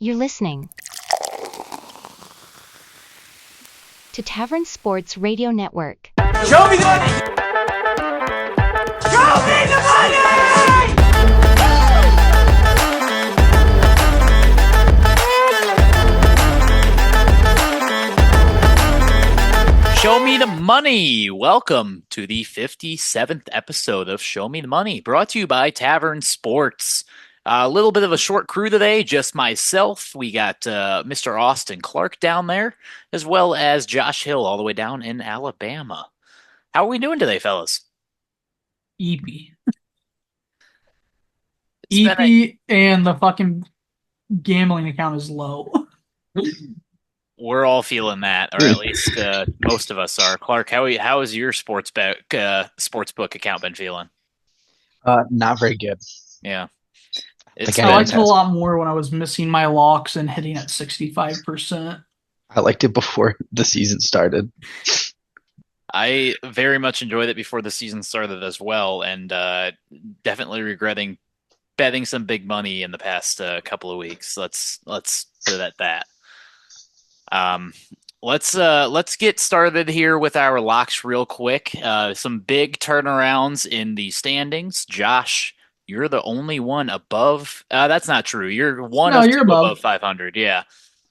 You're listening to Tavern Sports Radio Network. Show me the money! Show me the money! Show me the money. Welcome to the 57th episode of Show Me the Money, brought to you by Tavern Sports. A little bit of a short crew today, just myself. We got Mr. Austin Clark down there, as well as Josh Hill all the way down in Alabama. How are we doing today, fellas? EP. EP and the fucking gambling account is low. We're all feeling that, or at least most of us are. Clark, how has your sportsbook account been feeling? Not very good. Yeah. I liked it a lot more when I was missing my locks and hitting at 65%. I liked it before the season started. I very much enjoyed it before the season started as well, and definitely regretting betting some big money in the past couple of weeks. Let's put it at that. Let's get started here with our locks real quick. Some big turnarounds in the standings. Josh, you're the only one above. That's not true. You're one of two above 500. Yeah.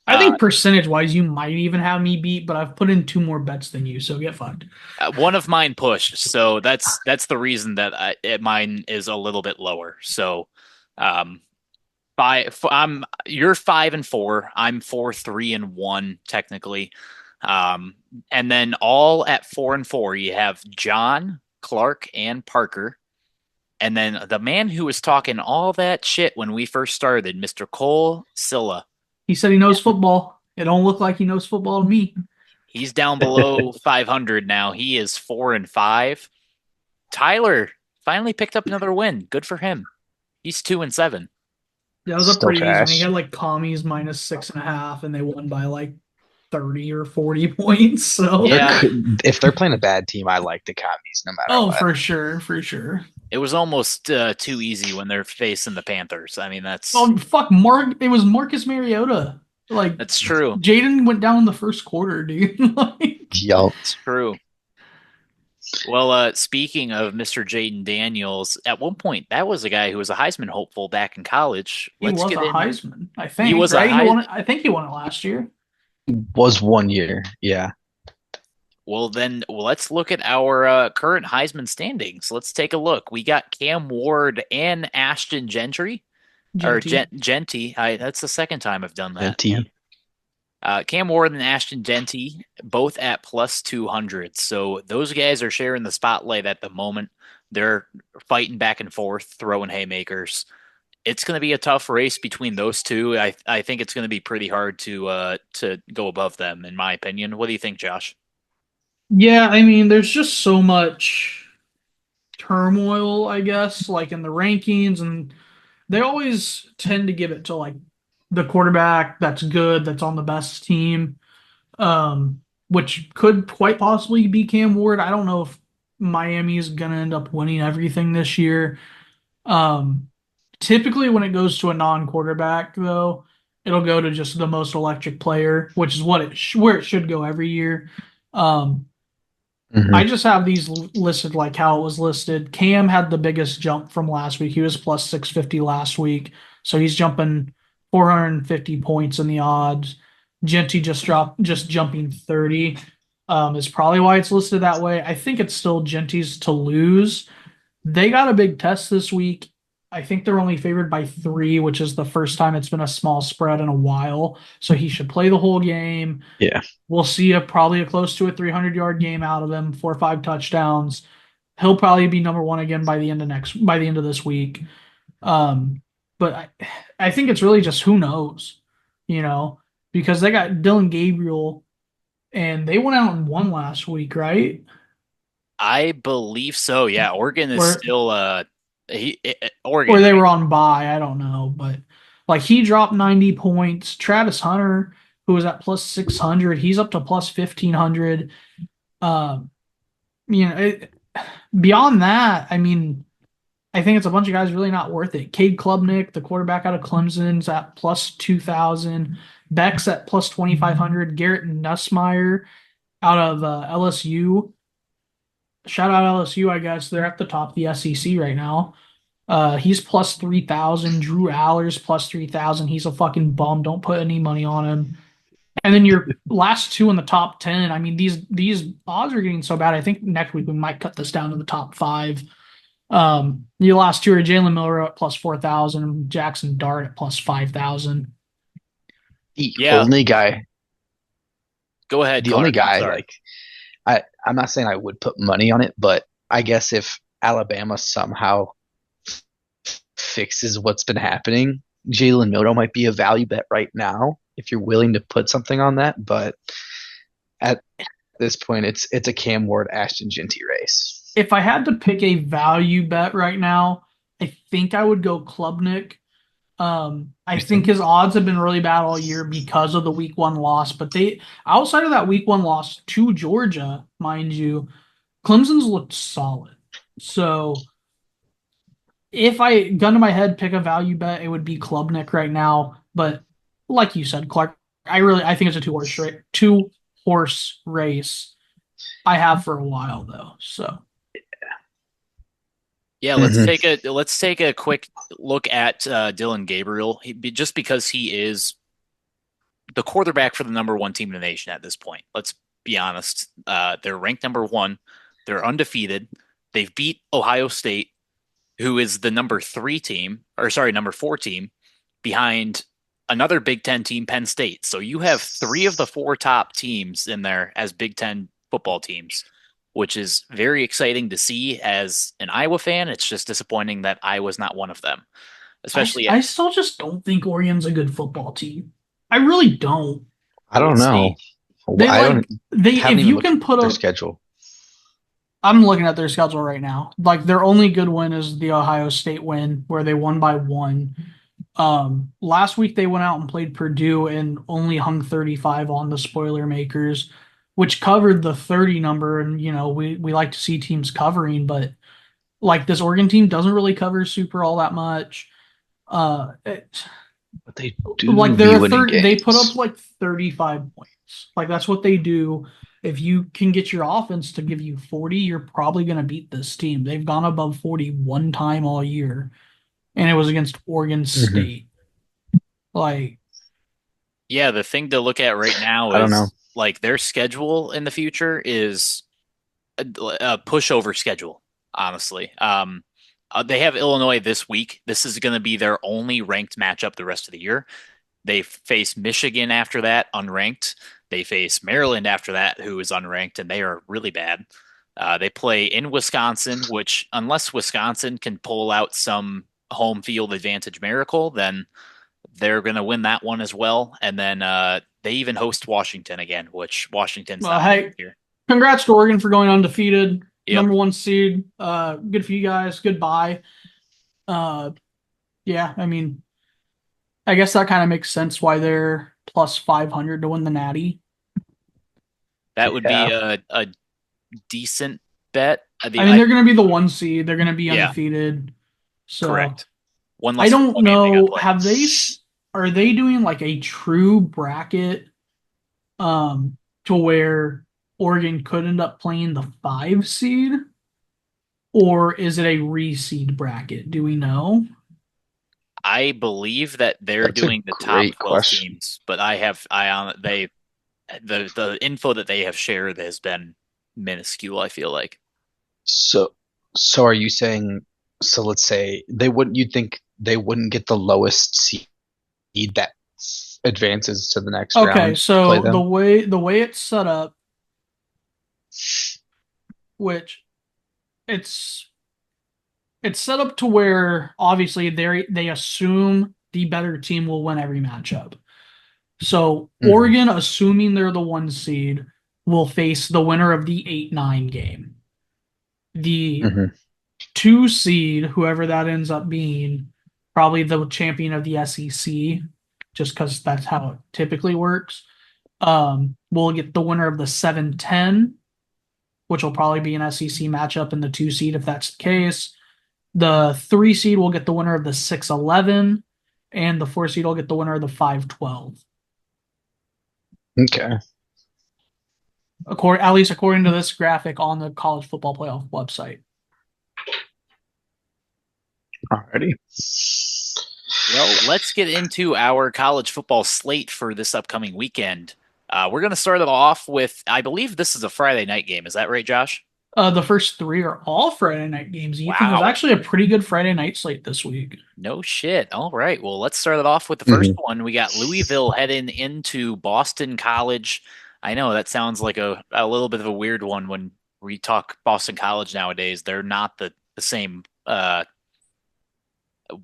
I think percentage-wise, you might even have me beat, but I've put in two more bets than you, so get fucked. One of mine pushed, so that's the reason that mine is a little bit lower. So, you're 5-4. I'm 4-3-1 technically, and then all at 4-4. You have John, Clark, and Parker, and then the man who was talking all that shit when we first started, Mr. Cole Silla. He said he knows football. It don't look like he knows football to me. He's down below 500 now. He is 4-5. Tyler finally picked up another win. Good for him. He's 2-7. That was a pretty easy one. He had like commies minus 6.5, and they won by like 30 or 40 points. So yeah. If they're playing a bad team, I like the commies no matter what. For sure. It was almost too easy when they're facing the Panthers. I mean, that's... Oh, fuck, Mark. It was Marcus Mariota. Like, that's true. Jaden went down in the first quarter, dude. Yup. It's true. Well, speaking of Mr. Jaden Daniels, at one point, that was a guy who was a Heisman hopeful back in college. He was a Heisman, I think. He was right? I think he won it last year. Was 1 year, yeah. Well, then let's look at our current Heisman standings. Let's take a look. We got Cam Ward and Ashton Gentry. Or Genty. That's the second time I've done that. Genty. Cam Ward and Ashton Genty, both at plus 200. So those guys are sharing the spotlight at the moment. They're fighting back and forth, throwing haymakers. It's going to be a tough race between those two. I think it's going to be pretty hard to go above them, in my opinion. What do you think, Josh? Yeah, I mean, there's just so much turmoil, I guess, like in the rankings, and they always tend to give it to like the quarterback that's good, that's on the best team, which could quite possibly be Cam Ward. I don't know if Miami is going to end up winning everything this year. Typically, when it goes to a non-quarterback, though, it'll go to just the most electric player, which is where it should go every year. I just have these listed like how it was listed. Cam had the biggest jump from last week. He was plus 650 last week, so he's jumping 450 points in the odds. Genty just jumping 30 is probably why it's listed that way. I think it's still Genty's to lose. They got a big test this week. I think they're only favored by 3, which is the first time it's been a small spread in a while. So he should play the whole game. Yeah. We'll see probably a close to a 300-yard game out of him, 4 or 5 touchdowns. He'll probably be number 1 again by the end of this week. But I think it's really just who knows, because they got Dylan Gabriel, and they went out and won last week, right? I believe so. Yeah, Oregon is still Oregon. Or they were on bye, I don't know, but like he dropped 90 points. Travis Hunter, who was at plus 600, he's up to plus 1500. Beyond that, I mean, I think it's a bunch of guys really not worth it. Cade Klubnik, the quarterback out of Clemson's at plus 2,000. Beck's at plus 2,500. Garrett Nussmeier out of LSU. Shout out LSU, I guess. They're at the top of the SEC right now. He's plus 3,000. Drew Allers plus 3,000. He's a fucking bum. Don't put any money on him. And then your last two in the top 10. I mean, these odds are getting so bad. I think next week we might cut this down to the top 5. Your last two are Jalen Miller at plus 4,000, Jackson Dart at plus 5,000. The only guy. Go ahead. The only guy, like, I'm not saying I would put money on it, but I guess if Alabama somehow fixes what's been happening, Jalen Miller might be a value bet right now if you're willing to put something on that. But at this point, it's a Cam Ward, Ashton Jeanty race. If I had to pick a value bet right now, I think I would go Klubnik. I think his odds have been really bad all year because of the week 1 loss. But outside of that week 1 loss to Georgia, mind you, Clemson's looked solid. So if I, gun to my head, pick a value bet, it would be Klubnik right now. But like you said, Clark, I think it's a two-horse race. I have for a while though. So yeah, let's take a quick look at Dillon Gabriel, just because he is the quarterback for the number 1 team in the nation at this point. Let's be honest. They're ranked number 1. They're undefeated. They've beat Ohio State, who is the number 4 team behind another Big Ten team, Penn State. So you have 3 of the 4 top teams in there as Big Ten football teams, which is very exciting to see as an Iowa fan. It's just disappointing that Iowa's not one of them. Especially, I still just don't think Oregon's a good football team. I really don't. I don't know. If you can put their schedule. I'm looking at their schedule right now. Like, their only good win is the Ohio State win, where they won by 1. Last week they went out and played Purdue and only hung 35 on the spoiler makers, which covered the 30 number. And, you know, we like to see teams covering, but like, this Oregon team doesn't really cover super all that much. But they do. Like, they put up like 35 points. Like, that's what they do. If you can get your offense to give you 40, you're probably going to beat this team. They've gone above 40 one time all year, and it was against Oregon State. Like, yeah, the thing to look at right now is, I don't know, like, their schedule in the future is a pushover schedule, honestly. They have Illinois this week. This is going to be their only ranked matchup the rest of the year. They face Michigan after that, unranked. They face Maryland after that, who is unranked, and they are really bad. They play in Wisconsin, which, unless Wisconsin can pull out some home field advantage miracle, then they're going to win that one as well. And then they even host Washington again, which Washington's not here. Congrats to Oregon for going undefeated. Yep. Number 1 seed. Good for you guys. Goodbye. Yeah, I mean, I guess that kind of makes sense why they're plus 500 to win the Natty. That would be a decent bet. I mean, they're going to be the 1 seed. They're going to be undefeated. So correct. I don't know. Are they doing like a true bracket to where Oregon could end up playing the 5 seed? Or is it a reseed bracket? Do we know? I believe that they're doing the top 12 teams, but the info that they have shared has been minuscule, I feel like. So are you saying, so let's say you'd think they wouldn't get the lowest seed that advances to the next round? Okay, so the way it's set up, which it's set up to where obviously they assume the better team will win every matchup. So Oregon, assuming they're the 1 seed, will face the winner of the 8-9 game. The 2 seed, whoever that ends up being, probably the champion of the SEC, just because that's how it typically works, will get the winner of the 7-10, which will probably be an SEC matchup in the 2 seed if that's the case. The 3 seed will get the winner of the 6-11, and the 4 seed will get the winner of the 5-12. Okay. At least according to this graphic on the college football playoff website. Alrighty. Well, let's get into our college football slate for this upcoming weekend. We're going to start it off with, I believe this is a Friday night game. Is that right, Josh? The first 3 are all Friday night games. Ethan, Wow. there's actually a pretty good Friday night slate this week. No shit. All right. Well, let's start it off with the first Mhm. one. We got Louisville heading into Boston College. I know that sounds like a little bit of a weird one when we talk Boston College nowadays. They're not the same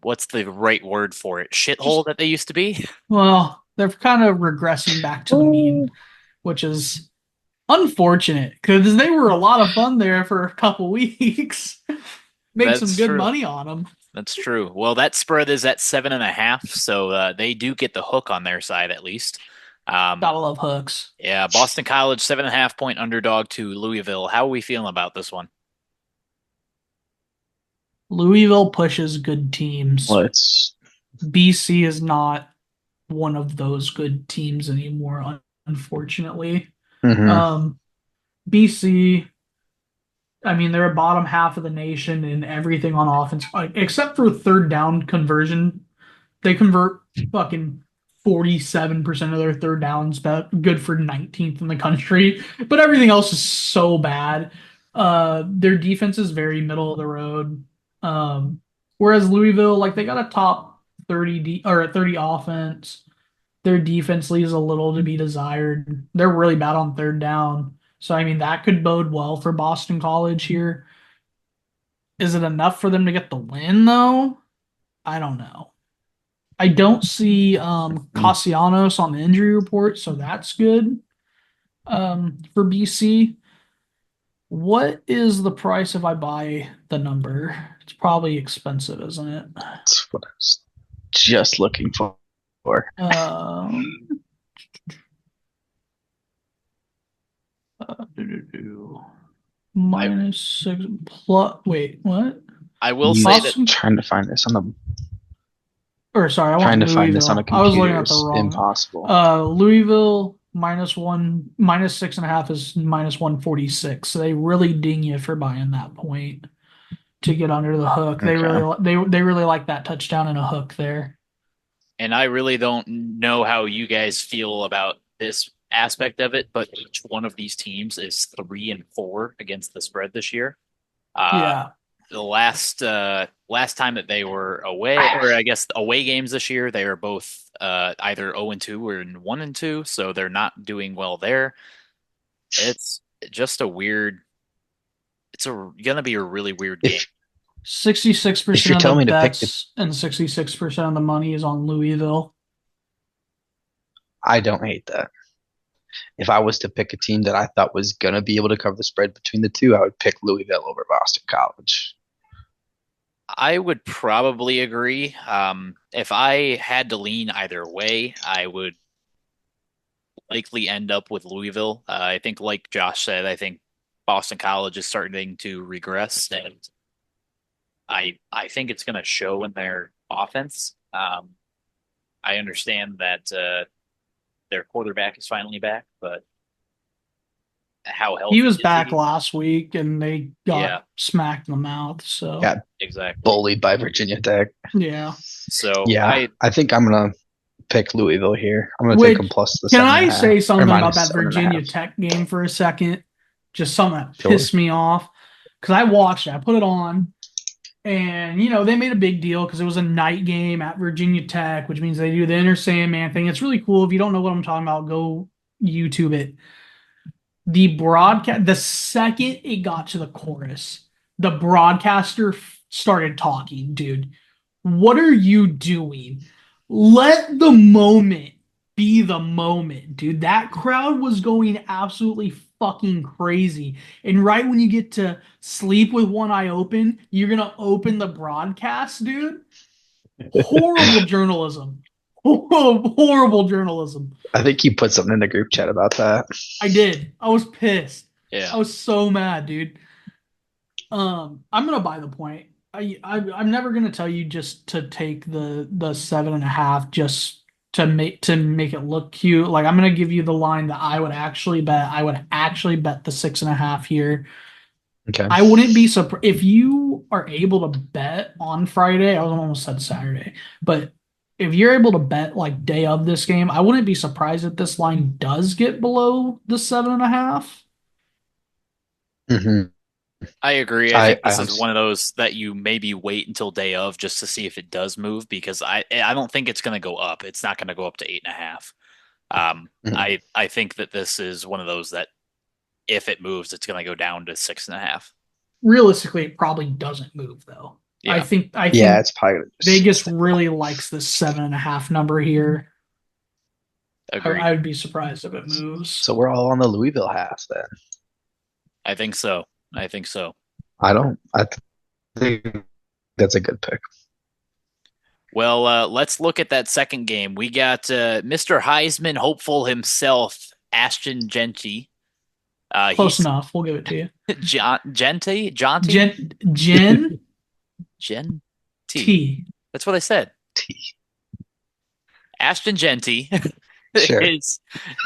what's the right word for it? Shithole that they used to be? Well, they're kind of regressing back to the mean, which is unfortunate because they were a lot of fun there for a couple weeks. Make some That's good true. money on them. That's true. Well, that spread is at 7.5, so they do get the hook on their side at least. Gotta love hooks. Yeah, Boston College 7.5 point underdog to Louisville. How are we feeling about this one? Louisville pushes good teams. Let's. BC is not one of those good teams anymore, unfortunately. Mhm. BC, I mean, they're a bottom half of the nation in everything on offense, except for third down conversion. They convert fucking 47% of their third downs, good for 19th in the country. But everything else is so bad. Their defense is very middle of the road. Whereas Louisville, like they got a top 30 or 30 offense. Their defense leaves a little to be desired. They're really bad on third down. So I mean that could bode well for Boston College here. Is it enough for them to get the win though? I don't know. I don't see Castellanos on the injury report, so that's good for BC. What is the price if I buy the number? It's probably expensive, isn't it? That's what I was just looking for. -6 plus. Wait, what? I will say that Trying to find this on the. Or sorry, I Trying want to find this on a Louisville. I was looking computer at the is wrong. impossible. Louisville -6.5 is -146. So they really ding you for buying that point to get under the hook. They really like that touchdown and a hook there. and I really don't know how you guys feel about this aspect of it, but each one of these teams is 3-4 against the spread this year. Yeah. The last time that they were away, or I guess away games this year, they are both either 0-2 or 1-2, so they're not doing well there. It's just a weird. It's gonna be a really weird game. 66% of the bets and 66% of the money is on Louisville. I don't hate that. If I was to pick a team that I thought was going to be able to cover the spread between the two, I would pick Louisville over Boston College. I would probably agree. If I had to lean either way, I would likely end up with Louisville. I think, like Josh said, I think Boston College is starting to regress, and I think it's going to show in their offense. I understand that their quarterback is finally back, but how healthy he was is back he? last week and they got smacked in the mouth. So Got exactly bullied by Virginia Tech. Yeah. So yeah, I think I'm gonna pick Louisville here. I'm gonna take them plus the. Can I say something about that 7.5. Virginia Tech game for a second? Just something that pissed me off because I watched it. I put it on. And, you know, they made a big deal because it was a night game at Virginia Tech, which means they do the Inner Sandman thing. It's really cool. If you don't know what I'm talking about, go YouTube it. The broadcast, the second it got to the chorus, the broadcaster started talking, dude. What are you doing? Let the moment be the moment, dude. That crowd was going absolutely fucking crazy. And right when you get to sleep with one eye open, you're going to open the broadcast, dude. Horrible journalism. Horrible journalism. I think you put something in the group chat about that. I did. I was pissed. Yeah. I was so mad, dude. I'm going to buy the point. I'm never gonna tell you just to take the 7.5 just to make it look cute. Like I'm gonna give you the line that I would actually bet. I would actually bet the 6.5 here. Okay. I wouldn't be surprised if you are able to bet on Friday. I was almost said Saturday, but if you're able to bet like day of this game, I wouldn't be surprised if this line does get below the 7.5. hmm I agree. I think I this is honestly, one of those that you maybe wait until day of just to see if it does move because I don't think it's going to go up. It's not going to go up to 8.5. mhm. I think that this is one of those that if it moves, it's going to go down to 6.5. Realistically, it probably doesn't move though. I Yeah, think I Yeah, think it's probably gonna just Vegas stay. really likes this 7.5 number here. agreed. I would be surprised if it moves. So we're all on the Louisville half then. I think so. I think so. I think that's a good pick. Well, let's look at that second game. We got Mr. Heisman hopeful himself, Ashton Genty. Close He's enough. We'll give it to you. Jaunty, Gen Gen T. T. That's what I said. T. Ashton Genty Sure. is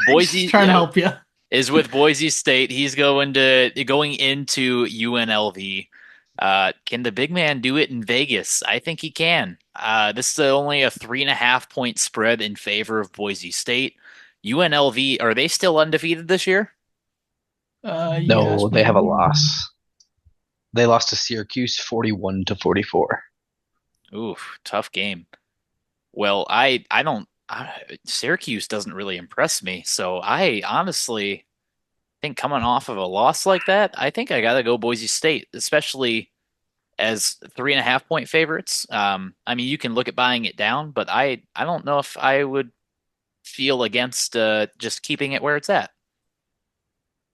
Boise Trying to help you. is with Boise State. He's going into UNLV. Can the big man do it in Vegas? I think he can. This is only a 3.5 point spread in favor of Boise State. UNLV, are they still undefeated this year? Yes, No, they have a loss. They lost to Syracuse 41-44. Oof, tough game. Well, Syracuse doesn't really impress me, so I honestly think coming off of a loss like that, I think I gotta go Boise State, especially as 3.5 point favorites. I mean, you can look at buying it down, but I don't know if I would feel against just keeping it where it's at.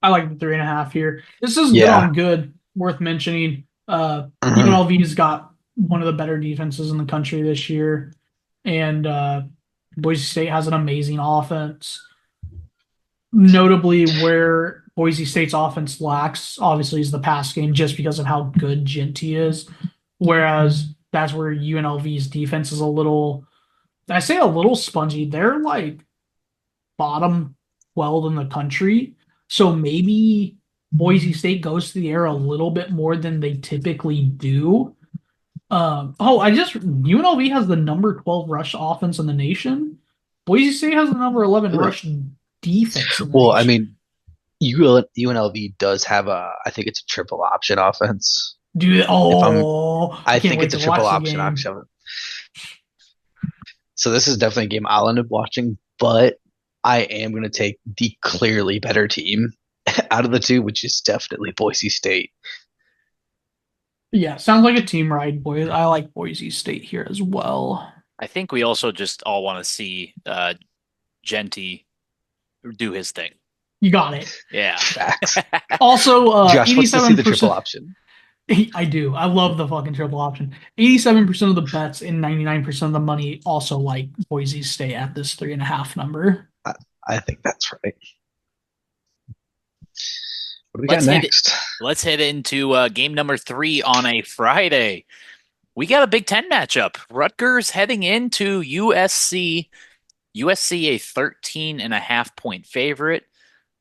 I like the 3.5 here. This is good Yeah. on good. Worth mentioning. Mhm. UNLV's got one of the better defenses in the country this year, and Boise State has an amazing offense. Notably, where Boise State's offense lacks, obviously, is the pass game, just because of how good Genty is. Whereas that's where UNLV's defense is a little, I say a little spongy. They're like bottom 12 in the country. So maybe Boise State goes to the air a little bit more than they typically do. UNLV has the number 12 rush offense in the nation. Boise State has the number 11 Really? rush defense in the Well, I nation. mean, UNLV does have I think it's a triple option offense. Dude, If I'm, I I can't think wait it's a to watch triple the option game. option. So this is definitely a game I'll end up watching, but I am going to take the clearly better team out of the two, which is definitely Boise State. Yeah, sounds like a team ride, boys. I like Boise State here as well. I think we also just all want to see Genty do his thing. You got it. Yeah. Facts. Also, Josh wants to see the triple 87%. option. I do. I love the fucking triple option. 87% of the bets and 99% of the money also like Boise State at this 3.5 number. I think that's right. What do we got Let's hit it. next? Let's head into game number 3 on a Friday. We got a Big Ten matchup. Rutgers heading into USC. USC a 13.5 point favorite.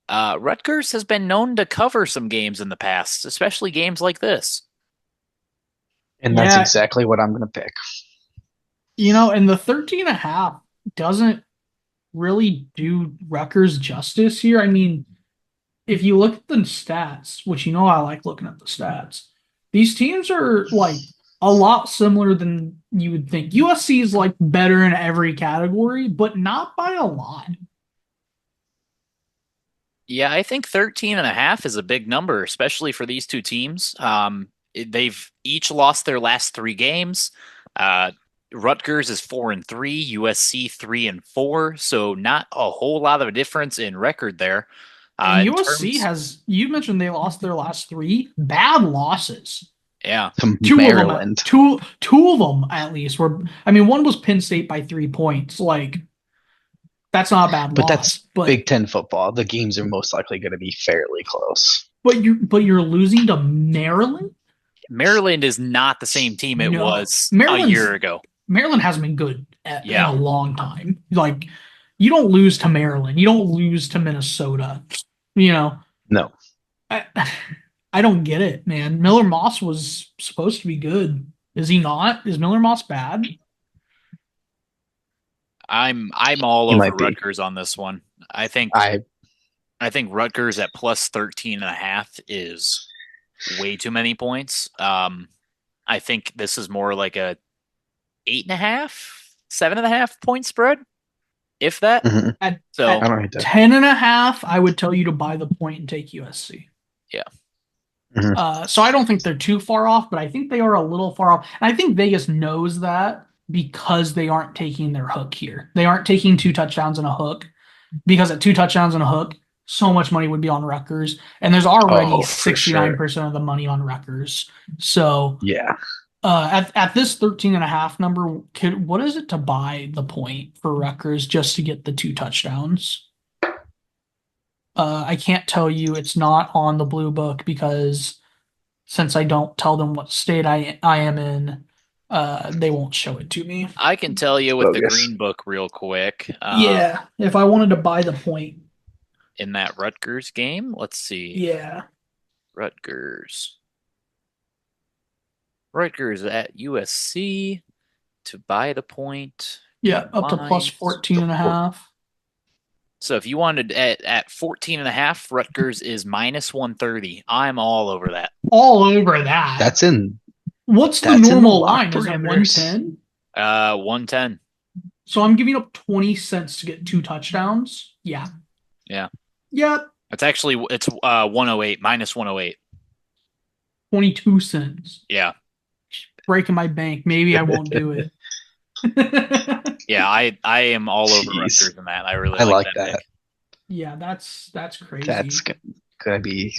Rutgers has been known to cover some games in the past, especially games like this. And that's Yeah. exactly what I'm going to pick. And the 13.5 doesn't really do Rutgers justice here. I mean, if you look at the stats, which I like looking at the stats, these teams are like a lot similar than you would think. USC is like better in every category, but not by a lot. Yeah, I think 13.5 is a big number, especially for these two teams. They've each lost their last 3 games. Rutgers is 4-3, USC 3-4, so not a whole lot of a difference in record there. And USC you mentioned they lost their last 3 bad losses. Yeah. To Two Maryland. of them, two of them at least were. I mean, one was Penn State by 3 points. Like, that's not a bad But loss. that's Big Ten football. The games are most likely going to be fairly close. But you're losing to Maryland. Maryland is not the same team it No. was a Maryland's- year ago. Maryland hasn't been good in Yeah. a long time. Like, you don't lose to Maryland. You don't lose to Minnesota. You know, No. I don't get it, man. Miller Moss was supposed to be good. Is he not? Is Miller Moss bad? I'm all He over might be. Rutgers on this one. I think Rutgers at plus 13.5 is way too many points. I think this is more like a 8.5, 7.5 point spread, if that. Mhm. So I don't hate that. 10.5, I would tell you to buy the point and take USC. Yeah. So I don't think they're too far off, but I think they are a little far off. And I think Vegas knows that because they aren't taking their hook here. They aren't taking 2 touchdowns and a hook, because at 2 touchdowns and a hook, so much money would be on Rutgers. And there's already Oh, for 69% of the money on Rutgers. So Yeah. at this 13.5 number, what is it to buy the point for Rutgers just to get the 2 touchdowns? I can't tell you. It's not on the blue book because since I don't tell them what state I am in, they won't show it to me. I can tell you with the Bogus. Green Book real quick. Yeah, if I wanted to buy the point. In that Rutgers game, let's see. Yeah. Rutgers at USC to buy the point. Yeah, up to plus Lines. 14.5. So if you wanted at 14.5, Rutgers is minus 130. I'm all over that. All over that. That's in. What's the that's in the normal lock line? Is it parameters. 110? 110. So I'm giving up 20 cents to get 2 touchdowns? Yeah. Yeah. Yep. It's 108, minus 108. 22 cents. Yeah. Breaking my bank. Maybe I won't do it. Yeah, I am all over Jeez. Rutgers in that. I really I like that. that. pick. Yeah, that's crazy. That's gonna be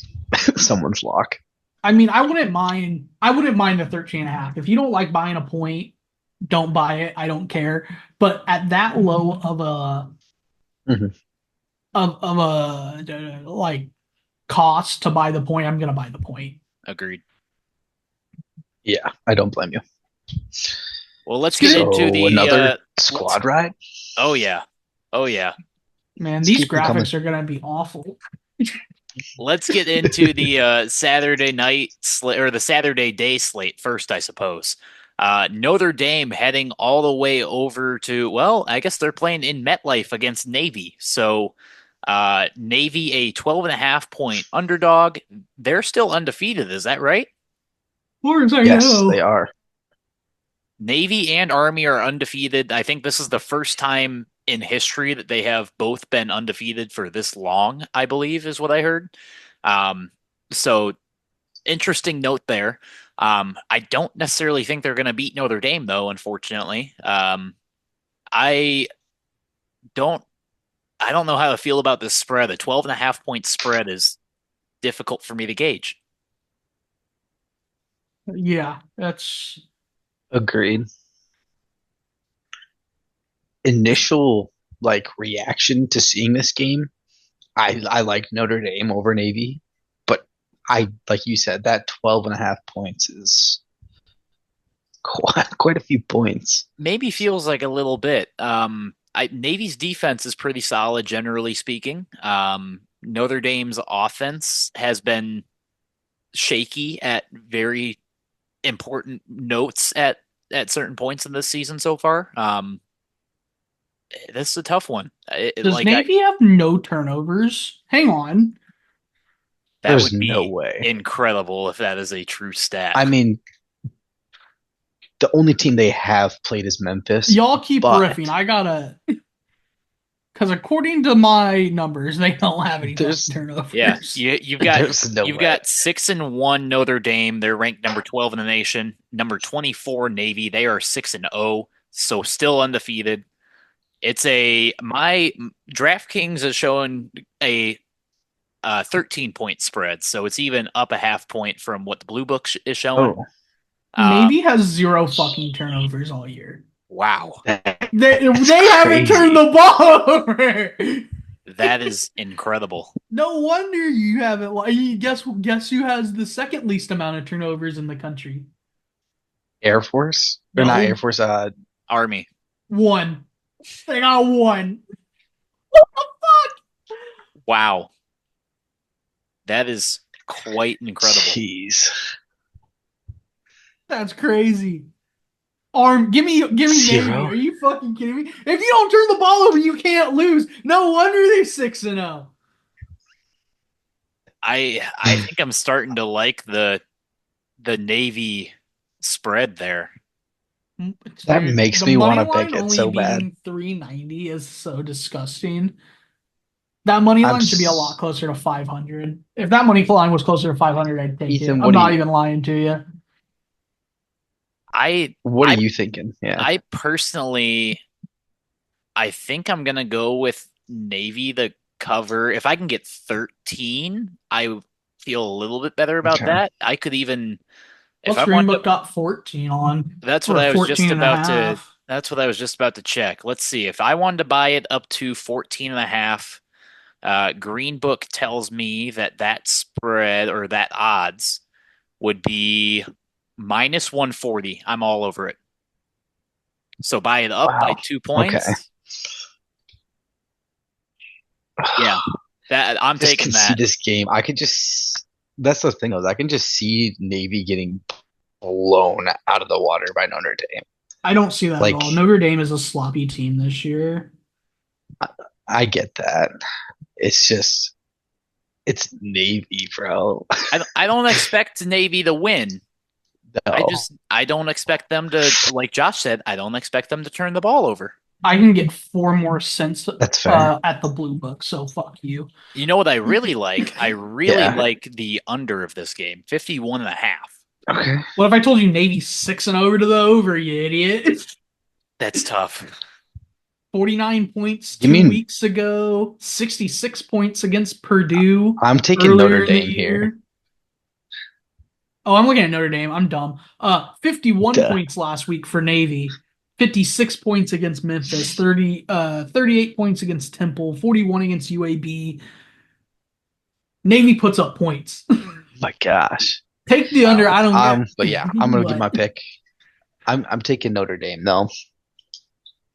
someone's lock. I mean, I wouldn't mind the 13.5. If you don't like buying a point, don't buy it. I don't care. But at that low of a Mhm. of a like cost to buy the point, I'm gonna buy the point. Agreed. Yeah, I don't blame you. Well, let's get So into the another squad ride. Oh yeah. Man, Let's these keep them coming. graphics are gonna be awful. Let's get into the Saturday night slate or the Saturday day slate first, I suppose. Notre Dame heading all the way over to, well, I guess they're playing in MetLife against Navy. So Navy, a 12.5 point underdog. They're still undefeated. Is that right? Yes, they are. Navy and Army are undefeated. I think this is the first time in history that they have both been undefeated for this long, I believe, is what I heard. So interesting note there. I don't necessarily think they're going to beat Notre Dame, though, unfortunately. I don't know how to feel about this spread. A 12.5 point spread is difficult for me to gauge. Yeah, that's Agreed. Initial reaction to seeing this game, I like Notre Dame over Navy, but like you said, that 12.5 points is quite a few points. Maybe feels like a little bit. Navy's defense is pretty solid, generally speaking. Notre Dame's offense has been shaky at very important notes at certain points in this season so far. This is a tough one. Does Navy have no turnovers? Hang on. That There's would be no way. incredible if that is a true stat. I mean, the only team they have played is Memphis. Y'all keep but- riffing. I gotta, because according to my numbers, they don't have any There's- turnovers. yeah, you've got There's no you've way. got 6-1 Notre Dame. They're ranked number 12 in the nation. Number 24 Navy. They are 6-0, so still undefeated. My DraftKings is showing a 13-point spread, so it's even up a half point from what the Blue Book is showing. Oh, Navy has 0 fucking turnovers all year. Wow. They haven't crazy. turned the ball over. That is incredible. No wonder you haven't. Guess who has the second least amount of turnovers in the country? Air Force? Or not No. Air Force, Army. One. They got one. What the fuck? Wow. That is quite incredible. Jeez. That's crazy. Give me Navy. Zero. Are you fucking kidding me? If you don't turn the ball over, you can't lose. No wonder they're 6-0. I think I'm starting to like the Navy spread there. That makes The me money want to line pick it only so being bad. 390 is so disgusting. That money I'm line should be a lot closer to 500. If that money line was closer to 500, I'd take Ethan, it. what I'm do not you- even lying to you. What are I- you thinking? Yeah. I personally, I think I'm gonna go with Navy the cover. If I can get 13, I feel a little bit better about Okay. that. I could even, if What's I wanted Greenbook to, got 14 on? that's Or what I was just 14 and a about to. half. That's what I was just about to check. Let's see. If I wanted to buy it up to 14 and a half, Green Book tells me that spread or that odds would be minus 140. I'm all over it. So buy it up by Wow. 2 points. Okay. Yeah, that I'm Just taking can see that. this game. I could just. That's the thing, I can just see Navy getting blown out of the water by Notre Dame. I don't see that Like- at all. Notre Dame is a sloppy team this year. I get that. It's just. It's Navy, bro. I don't expect Navy to win. No. I don't expect them to, like Josh said, I don't expect them to turn the ball over. I can get 4 more cents That's fair. at the Blue Book, so fuck you. You know what I really like? I really Yeah. like the under of this game, 51 and a half. Okay. What if I told you Navy 6-0 to the over, you idiot? That's tough. 49 points You 2 mean- weeks ago, 66 points against Purdue. I'm taking earlier Notre in the Dame here. year. Oh, I'm looking at Notre Dame. I'm dumb. 51 Duh. points last week for Navy. 56 points against Memphis. 38 points against Temple. 41 against UAB. Navy puts up points. My gosh. Take the under. I don't get. But yeah, I'm gonna give my pick. I'm taking Notre Dame though.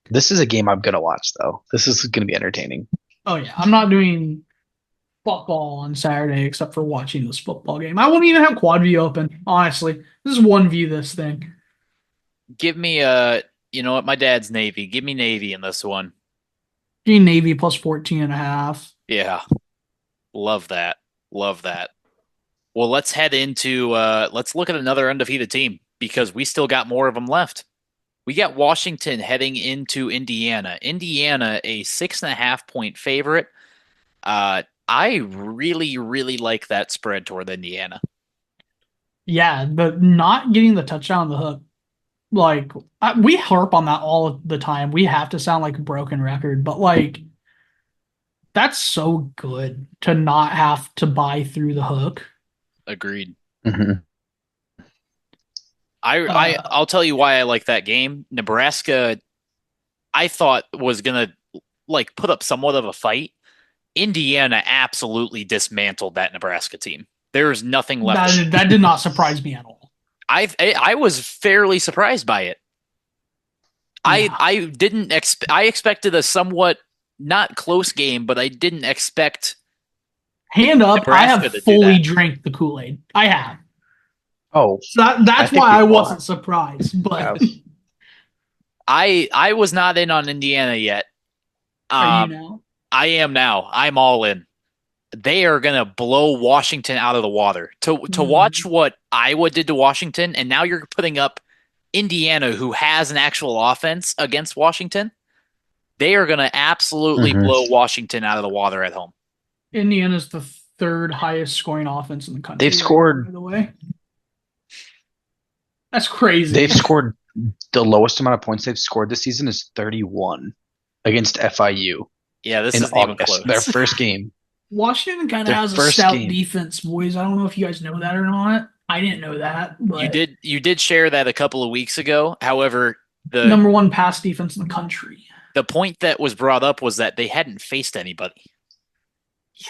This is a game I'm gonna watch though. This is gonna be entertaining. Oh yeah, I'm not doing football on Saturday except for watching this football game. I won't even have quad view open. Honestly, this is one view. This thing. Give me you know what? My dad's Navy. Give me Navy in this one. Green Navy plus 14 and a half. Yeah. Love that. Love that. Well, let's head into let's look at another undefeated team because we still got more of them left. We got Washington heading into Indiana. Indiana, a 6.5 point favorite. I really, really like that spread toward Indiana. Yeah, but not getting the touchdown on the hook. Like we harp on that all the time. We have to sound like a broken record, but like that's so good to not have to buy through the hook. Agreed. Mm-hmm. I'll tell you why I like that game. Nebraska, I thought was gonna like put up somewhat of a fight. Indiana absolutely dismantled that Nebraska team. There's nothing left. That did not surprise me at all. I was fairly surprised by it. Yeah. I didn't I expected a somewhat not close game, but I didn't expect. Hand up, I Nebraska to have do fully that. drank the Kool-Aid. I have. Oh, So that's I think why I we all wasn't surprised. But have. I was not in on Indiana yet. are you now? I am now. I'm all in. They are gonna blow Washington out of the water. To watch what Iowa did to Washington, and now you're putting up Indiana, who has an actual offense against Washington. They are gonna absolutely Mhm. blow Washington out of the water at home. Indiana's the third highest scoring offense in the country. They've scored- by the way. That's crazy. They've scored the lowest amount of points they've scored this season is 31 against FIU Yeah, this in isn't even August. close. Their first game. Washington kind of Their has a first stout game. defense, boys. I don't know if you guys know that or not. I didn't know that, but You did share that a couple of weeks ago. However, the number one pass defense in the country. point that was brought up was that they hadn't faced anybody.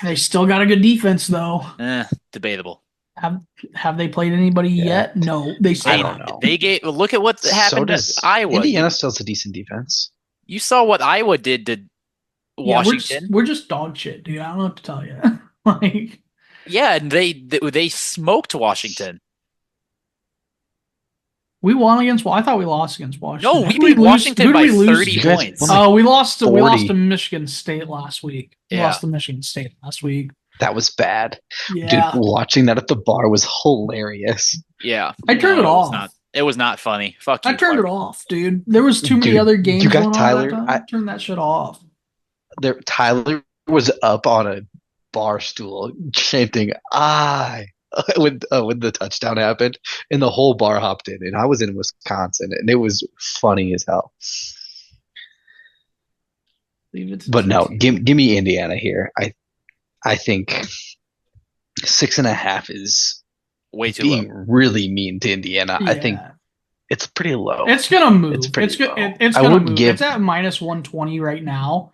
They still got a good defense though. Debatable. Have they played anybody yet? No, they still I They don't haven't. know. they gave look at what So happened to does Iowa. Indiana still has a decent defense. You saw what Iowa did to Yeah, Washington. we're just dog shit, dude. I don't know what to tell you. Like, Yeah, and they smoked Washington. we won against. Well, I thought we lost against Washington. No, we Who did beat Washington Who did by we lose 30 to? You guys points. won like Oh, we lost to 40. Michigan State last week. We Yeah. lost to Michigan State last week. That was bad. Yeah, Dude, watching that at the bar was hilarious. Yeah. I turned it off. It was not funny. Fuck you. I turned it Clark. off, dude. There was too many Dude, other games you got going Tyler- on at that time. I turned that shit off. Tyler was up on a bar stool chanting "I" when the touchdown happened, and the whole bar hopped in. And I was in Wisconsin, and it was funny as hell. Leave it to But no, TT. give me Indiana here. I think 6.5 is Way too being low. really mean to Indiana. I think Yeah. it's pretty low. It's gonna move. It's It's, pretty go- low. it's I gonna would move. give- It's at minus 120 right now,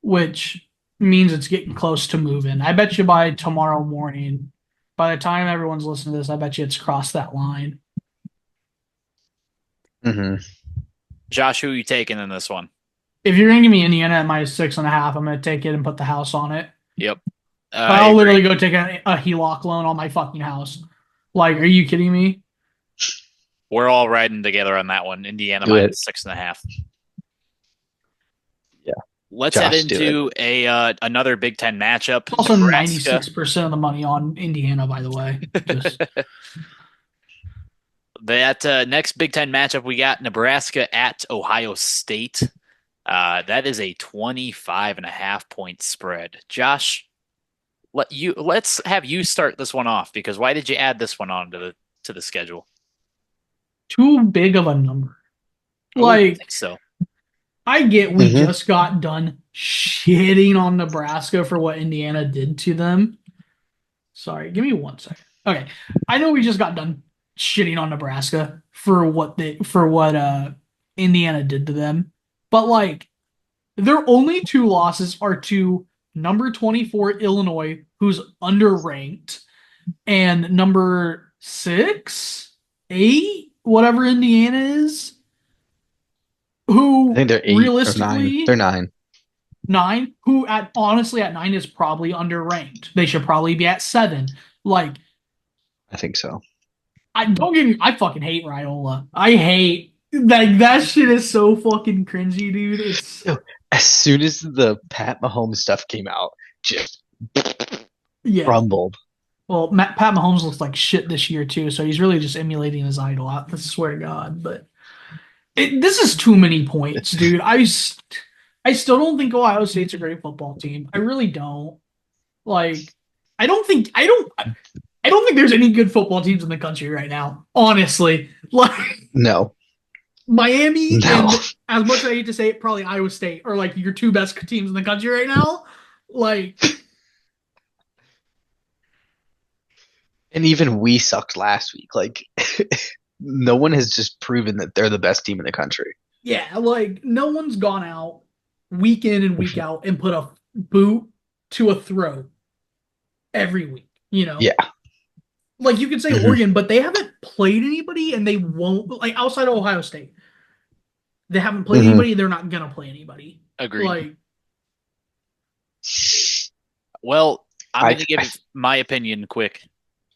which means it's getting close to moving. I bet you by tomorrow morning, by the time everyone's listening to this, I bet you it's crossed that line. Mhm. Josh, who are you taking in this one? If you're gonna give me Indiana at minus 6.5, I'm gonna take it and put the house on it. Yep. I'll literally go take a HELOC loan on my fucking house. Like, are you kidding me? We're all riding together on that one. Indiana Do minus it. 6.5. Yeah. Let's Josh, head do into another Big Ten matchup. Also, Nebraska. 96% of the money on Indiana, by the way. Just, That next Big Ten matchup, we got Nebraska at Ohio State. That is a 25.5 point spread. Josh, let's have you start this one off, because why did you add this one on to the schedule? too big of a number. I Like, think so. I get we Mhm. just got done shitting on Nebraska for what Indiana did to them. Sorry, give me 1 second. Okay. I know we just got done shitting on Nebraska for what Indiana did to them. But like their only two losses are to number 24 Illinois, who's underranked, and number 6, 8, whatever Indiana is. Who I think they're 8 or realistically 9. They're 9. 9, who honestly at 9 is probably underranked. They should probably be at 7. Like, I think so. I don't get me, I fucking hate Raiola. I hate that shit is so fucking cringy, dude. It's As soon as the Pat Mahomes stuff came out, just yeah. crumbled. Well, Pat Mahomes looks like shit this year too, so he's really just emulating his idol. I swear to God, but this is too many points, dude. I still don't think Ohio State's a great football team. I really don't. Like, I don't think there's any good football teams in the country right now. Honestly, like No. Miami No. and, as much as I hate to say it, probably Iowa State are like your two best teams in the country right now. Like, And even we sucked last week. Like, no one has just proven that they're the best team in the country. yeah, like no one's gone out week in and week out and put a boot to a throat every week. You know, Yeah. like you could say Mhm. Oregon, but they haven't played anybody, and they won't. Like outside of Ohio State, they haven't played Mhm. anybody. They're not gonna play anybody. Agreed. Like, Well, I'm I- going to give my opinion quick.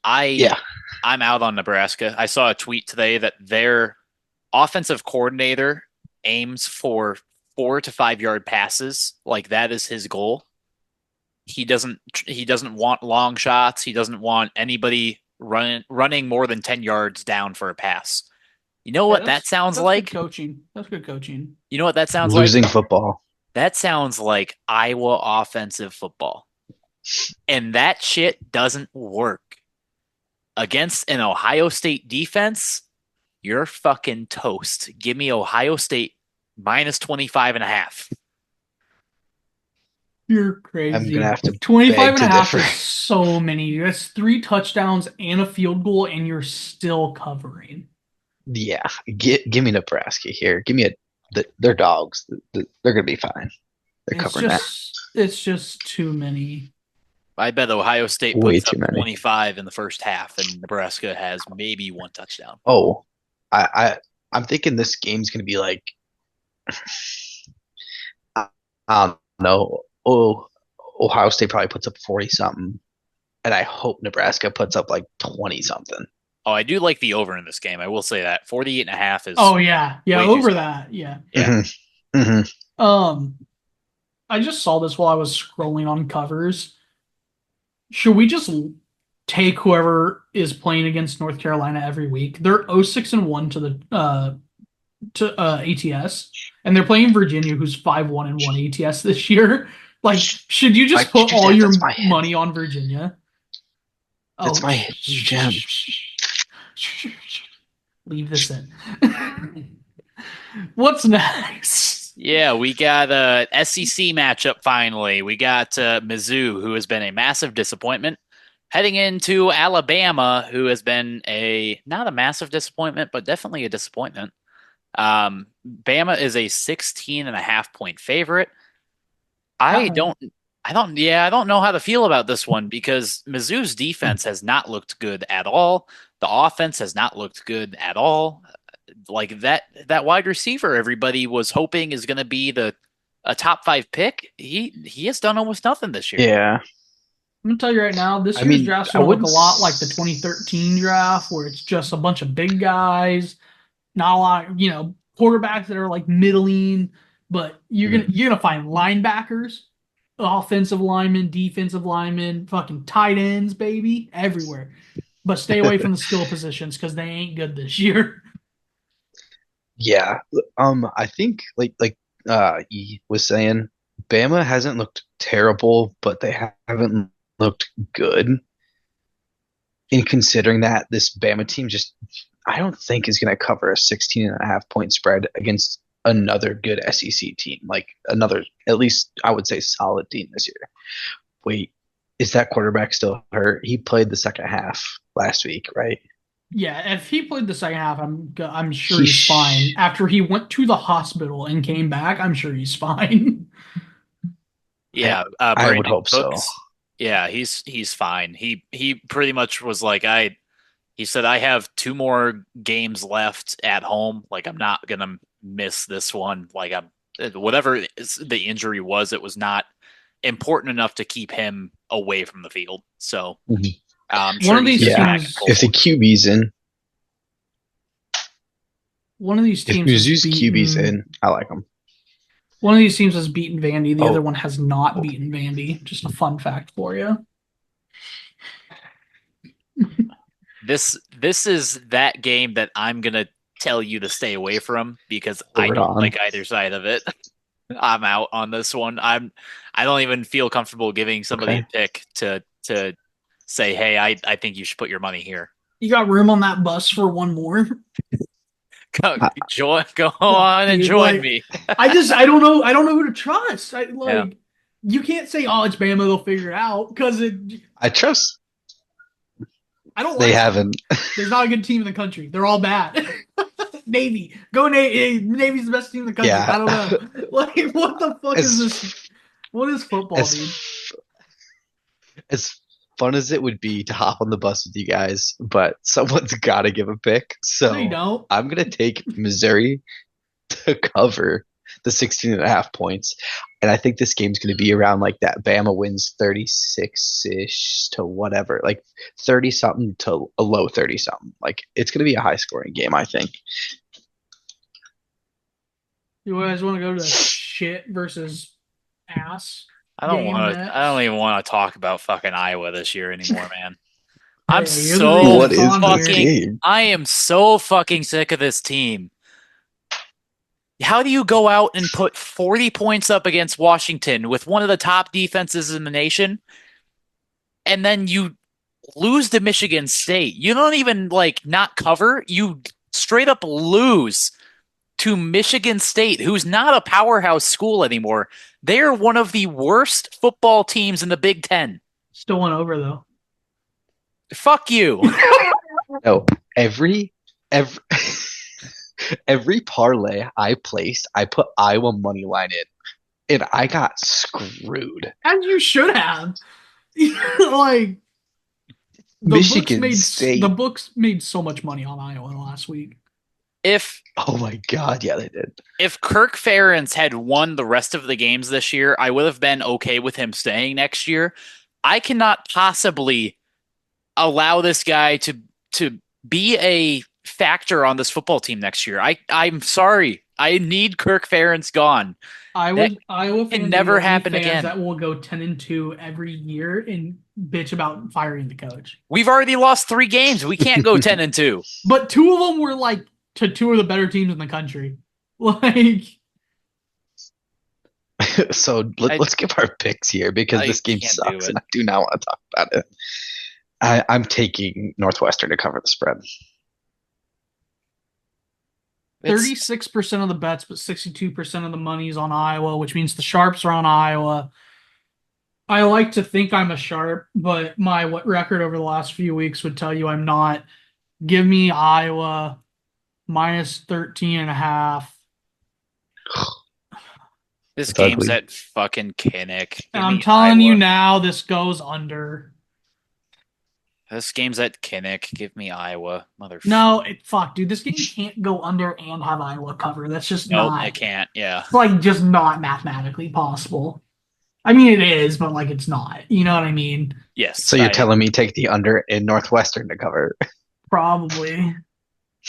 Yeah. I'm out on Nebraska. I saw a tweet today that their offensive coordinator aims for 4 to 5 yard passes. Like that is his goal. He doesn't want long shots. He doesn't want anybody running more than 10 yards down for a pass. You know what that sounds that's like? good coaching. That's good coaching. You know what that sounds Losing like? football. That sounds like Iowa offensive football. And that shit doesn't work. Against an Ohio State defense, you're fucking toast. Give me Ohio State minus 25.5. You're crazy. I'm gonna have to 25 beg and to a half differ. is so many. That's 3 touchdowns and a field goal, and you're still covering. Yeah. Give me Nebraska here. Give me they're dogs. They're going to be fine. They're covering that. It's just too many. I bet Ohio State Way puts too up many. 25 in the first half, and Nebraska has maybe one touchdown. Oh, I'm thinking this game's gonna be like I don't know. Oh, Ohio State probably puts up 40 something, and I hope Nebraska puts up like 20 something. Oh, I do like the over in this game. I will say that 48.5 is. Oh yeah, way too over small. that, yeah. Yeah. I just saw this while I was scrolling on covers. Should we just take whoever is playing against North Carolina every week? They're 0-6-1 to the ATS, and they're playing Virginia, who's 5-1-1 ATS this year. Like, should you just put all your money on Virginia? That's my gem. Leave this in. What's next? Yeah, we got a SEC matchup finally. We got Mizzou, who has been a massive disappointment, heading into Alabama, who has been not a massive disappointment, but definitely a disappointment. Bama is a 16.5-point favorite. I don't know how to feel about this one because Mizzou's defense has not looked good at all. The offense has not looked good at all. Like that wide receiver everybody was hoping is going to be a top 5 pick. He has done almost nothing this year. Yeah. I'm gonna tell you right now, this year's draft's gonna look a lot like the 2013 draft, where it's just a bunch of big guys, not a lot, quarterbacks that are like middling, but you're gonna find linebackers, offensive linemen, defensive linemen, fucking tight ends, baby, everywhere. But stay away from the skill positions because they ain't good this year. Yeah. I think like he was saying, Bama hasn't looked terrible, but they haven't looked good. In considering that this Bama team I don't think is going to cover a 16.5-point spread against another good SEC team, like another, at least I would say, solid team this year. Wait, is that quarterback still hurt? He played the second half last week, right? Yeah, if he played the second half, I'm sure he's fine. After he went to the hospital and came back, I'm sure he's fine. Yeah, I would hope so. Yeah, he's fine. He pretty much was like he said I have 2 more games left at home. Like I'm not gonna miss this one. Like whatever the injury was, it was not important enough to keep him away from the field. So one of these teams, if the QB's in, one of these teams, if Mizzou's QB's in, I like them. One of these teams has beaten Vandy. The other one has not beaten Vandy. Just a fun fact for you. This is that game that I'm gonna tell you to stay away from because I don't like either side of it. I'm out on this one. I don't even feel comfortable giving somebody a pick to say, hey, I think you should put your money here. You got room on that bus for one more? Go on and join me. I don't know who to trust. You can't say, oh, it's Bama, they'll figure it out because I trust. I don't. They haven't. There's not a good team in the country. They're all bad. Navy, go Navy. Navy's the best team in the country. Yeah. I don't know. Like, what the fuck is this? What is football, dude? As fun as it would be to hop on the bus with you guys, but someone's got to give a pick. So I'm going to take Missouri to cover the 16.5 points. And I think this game's going to be around like that. Bama wins 36-ish to whatever, like 30-something to a low 30-something. Like it's going to be a high-scoring game, I think. You guys want to go to shit versus ass? I don't even want to talk about fucking Iowa this year anymore, man. I am so fucking sick of this team. How do you go out and put 40 points up against Washington with one of the top defenses in the nation, and then you lose to Michigan State? You don't even not cover. You straight up lose to Michigan State, who's not a powerhouse school anymore. They're one of the worst football teams in the Big Ten. Still went over, though. Fuck you. No, every parlay I placed, I put Iowa money line in, and I got screwed. As you should have. Like Michigan State. the books made so much money on Iowa last week. If Oh my God, yeah, they did. Kirk Ferentz had won the rest of the games this year, I would have been okay with him staying next year. I cannot possibly allow this guy to be a factor on this football team next year. I'm sorry. I need Kirk Ferentz gone. Iowa can fans never are the only happen fans again. that will go 10-2 every year and bitch about firing the coach. We've already lost 3 games. We can't go 10-2. But 2 of them were like to 2 of the better teams in the country. Like, So let's give our picks here because I this game can't do sucks it. and I do not want to talk about it. I'm taking Northwestern to cover the spread. 36% of the bets, but 62% of the money is on Iowa, which means the sharps are on Iowa. I like to think I'm a sharp, but my record over the last few weeks would tell you I'm not. Give me Iowa minus 13.5. This It's game's ugly. at fucking Kinnick. Give And I'm me telling you Iowa. now, this goes under. This game's at Kinnick. Give me Iowa, motherfucker. No, fuck, dude. This game can't go under and have Iowa cover. That's just Nope, not. it can't. Yeah. It's like just not mathematically possible. I mean, it is, but like it's not. You know what I mean? Yes. So you're telling me take the under in Northwestern to cover? Probably.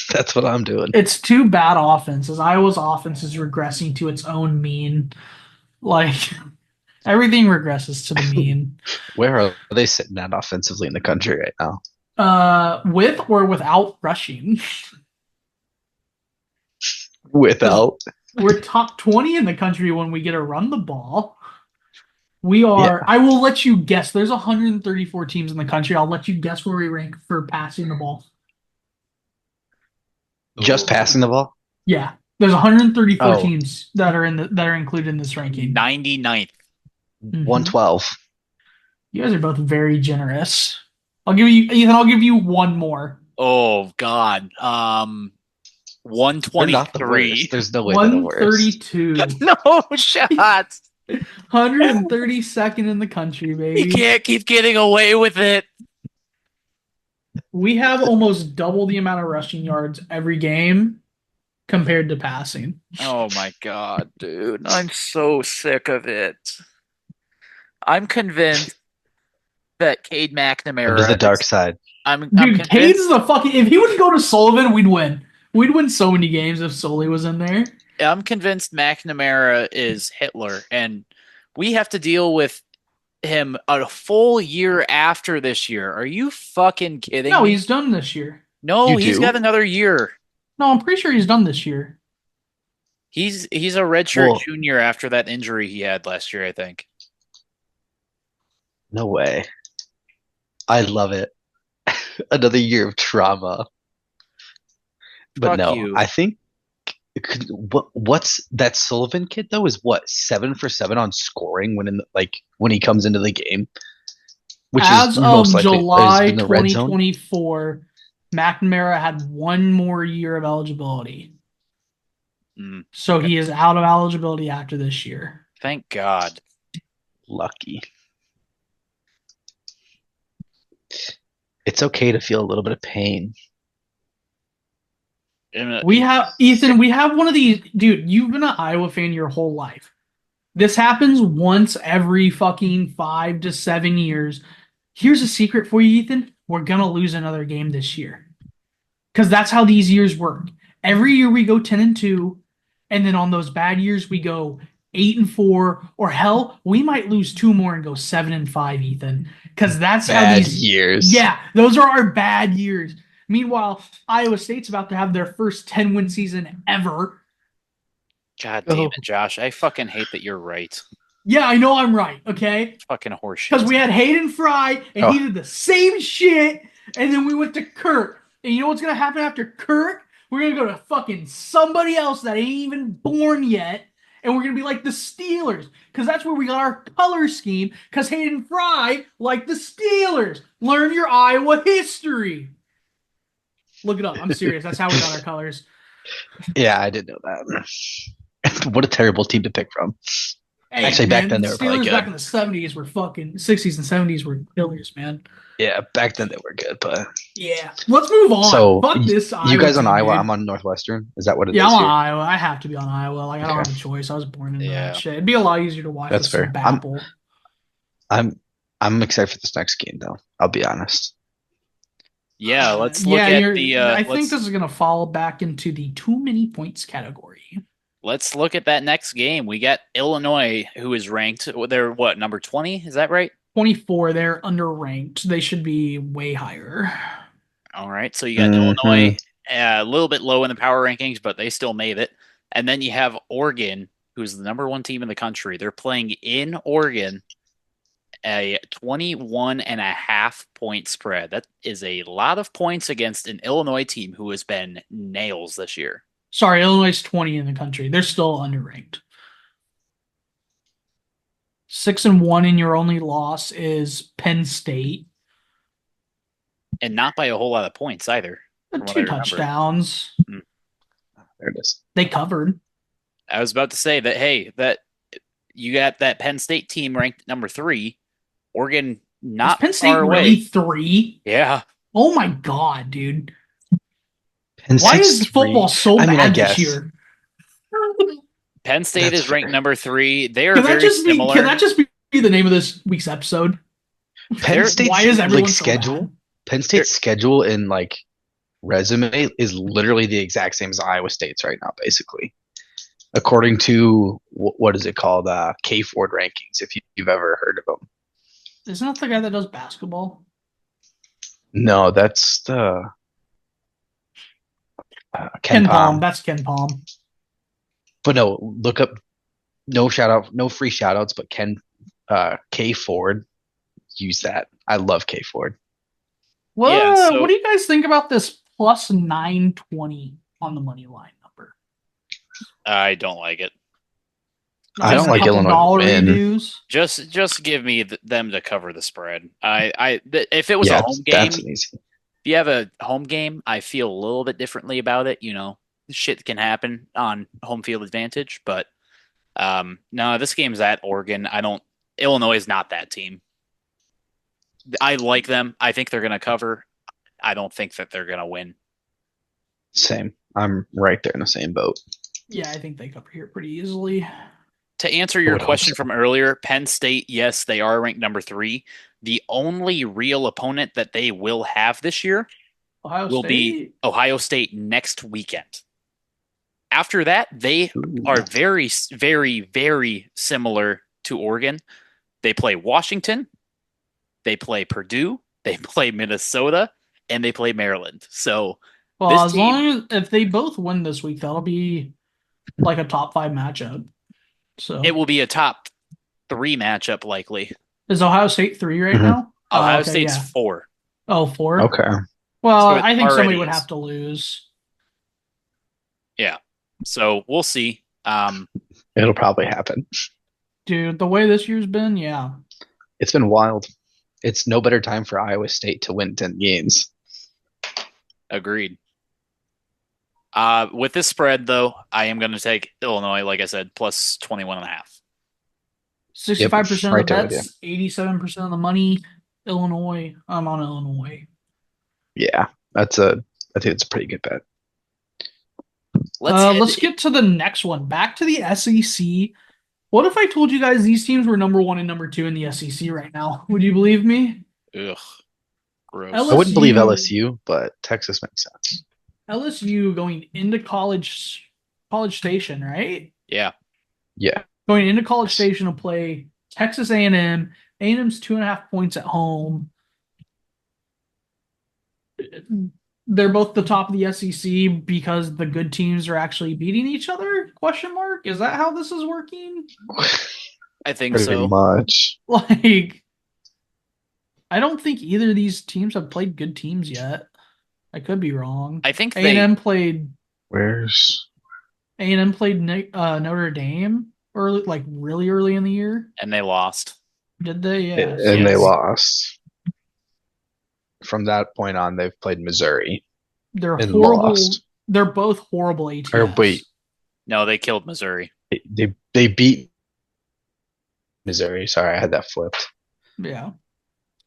That's what I'm doing. It's 2 bad offenses. Iowa's offense is regressing to its own mean. Like everything regresses to the mean. Where are they sitting at offensively in the country right now? With or without rushing. Without. We're top 20 in the country when we get to run the ball. We are, I will let you guess. There's 134 teams in the country. I'll let you guess where we rank for passing the ball. Just passing the ball? Yeah. There's 134 Oh. teams that are included in this ranking. 99th. 112. You guys are both very generous. I'll give you, Ethan, I'll give you one more. Oh God. They're not the 123. worst. There's no way they're the worst. 132. No shot. 132nd in the country, baby. He can't keep getting away with it. We have almost double the amount of rushing yards every game compared to passing. Oh my God, dude. I'm so sick of it. I'm convinced that Cade McNamara. There's the dark side. I'm Dude, convinced. Cade's the fucking. If he would go to Sullivan, we'd win. We'd win so many games if Sully was in there. I'm convinced McNamara is Hitler, and we have to deal with him a full year after this year. Are you fucking kidding No, me? he's done this year. No, You he's do? got another year. No, I'm pretty sure he's done this year. He's a redshirt Well- junior after that injury he had last year, I think. No way. I love it. Another year of trauma. But Fuck no, you. I think what's that Sullivan kid though is what 7 for 7 on scoring when he comes into the game, which As is of most likely July in the red zone. 2024, McNamara had one more year of eligibility. Mm, So he is out of eligibility after this year. thank God. Lucky. It's okay to feel a little bit of pain. We have Ethan, we have one of these, dude, you've been an Iowa fan your whole life. This happens once every fucking 5 to 7 years. Here's a secret for you, Ethan. We're gonna lose another game this year. Because that's how these years work. Every year we go 10-2, and then on those bad years we go 8-4, or hell, we might lose 2 more and go 7-5, Ethan. Because that's how Bad these years. Yeah, those are our bad years. Meanwhile, Iowa State's about to have their first 10-win season ever. God damn it, Josh. I fucking hate that you're right. Yeah, I know I'm right, okay? Fucking horseshit. Because we had Hayden Fry, and he did the same shit, and then we went to Kurt. And you know what's going to happen after Kurt? We're going to go to fucking somebody else that ain't even born yet, and we're going to be like the Steelers, because that's where we got our color scheme, because Hayden Fry like the Steelers. Learn your Iowa history. Look it up. I'm serious. That's how we got our colors. Yeah, I did know that. What a terrible team to pick from. Hey, Actually, back man, then they the were probably Steelers good. back in the 70s were fucking 60s and 70s were killers, man. Yeah, back then they were good, but Yeah. Let's move on. so Fuck this you Iowa guys on team, Iowa, dude. I'm on Northwestern. Is that what it Yeah, is I'm on here? Iowa. I have to be on Iowa. Like I don't Okay. have a choice. I was born into Yeah. that shit. It'd be a lot easier to watch That's with some fair. Bapple. I'm excited for this next game though. I'll be honest. Yeah, let's look at the I think this is gonna fall back into the too many points category. let's look at that next game. We got Illinois, who is ranked. They're what, number 20? Is that right? 24, they're underranked. They should be way higher. All right. So you got Mhm. Illinois a little bit low in the power rankings, but they still made it. And then you have Oregon, who's the number 1 team in the country. They're playing in Oregon, a 21.5 point spread. That is a lot of points against an Illinois team who has been nails this year. Sorry, Illinois is 20 in the country. They're still underranked. 6-1 in your only loss is Penn State. And not by a whole lot of points either. from what I 2 remember. touchdowns. There it is. They covered. I was about to say that, hey, that you got that Penn State team ranked number 3. Oregon Is not Penn State far away. really 3? Yeah. Oh my god, dude. Penn Why State's is football 3. so I mean, I bad guess. this year? Penn State That's is ranked fair. number 3. They are Can that very just be similar. can that just be the name of this week's episode? Penn They're- State's Why is everyone so schedule? bad? Penn State's schedule in like resume is literally the exact same as Iowa State's right now, basically. According to what is it called? K Ford rankings, if you've ever heard of them. Isn't that the guy that does basketball? No, that's the Ken Ken Palm. Palm. That's Ken Palm. But no, look up. No shout out, no free shout outs, but K Ford. Use that. I love K Ford. Well, Yeah, so- what do you guys think about this plus 920 on the money line number? I don't like it. I Just don't a like couple Illinois dollar to win. reduce. Just give me them to cover the spread. If it was Yeah, a home game, that's an easy. if you have a home game, I feel a little bit differently about it. You know, shit can happen on home field advantage, but no, this game's at Oregon. Illinois is not that team. I like them. I think they're going to cover. I don't think that they're going to win. Same. I'm right there in the same boat. Yeah, I think they cover here pretty easily. To answer your would hope question so. from earlier, Penn State, yes, they are ranked number 3. The only real opponent that they will have this year Ohio will be State. Ohio State next weekend. After that, they Ooh. are very, very, very similar to Oregon. They play Washington, they play Purdue, they play Minnesota, and they play Maryland. So Well, this as team- long as if they both win this week, that'll be like a top 5 matchup. So it will be a top 3 matchup likely. is Ohio State 3 right Mhm. now? Oh, Ohio okay, State's yeah. 4. Oh, 4? Okay. Well, So it I think somebody already would is. have to lose. So we'll see. It'll probably happen. Dude, the way this year's been, yeah. It's been wild. It's no better time for Iowa State to win 10 games. Agreed. With this spread, though, I am going to take Illinois, like I said, plus 21.5. 65% right of the there with bets, 87% of the money. Illinois. I'm on Illinois. Yeah, I think it's a pretty good bet. Let's get to the next one. Back to the SEC. What if I told you guys these teams were number 1 and number 2 in the SEC right now? Would you believe me? Ugh. Gross. LSU I wouldn't believe LSU, but Texas makes sense. LSU going into College Station, right? Yeah. Yeah. Going into College Station to play Texas A&M. A&M's 2.5 points at home. They're both the top of the SEC because the good teams are actually beating each other? Question mark. Is that how this is working? I think Pretty so. much. Like, I don't think either of these teams have played good teams yet. I could be wrong. I think they. A&M played Where's Notre Dame early, like really early in the year. And they lost. Did they? Yeah. and they Yes. lost. From that point on, they've played Missouri They're and horrible. lost. They're both horrible ATS. Or wait, No, they killed Missouri. they beat Missouri. Sorry, I had that flipped. Yeah.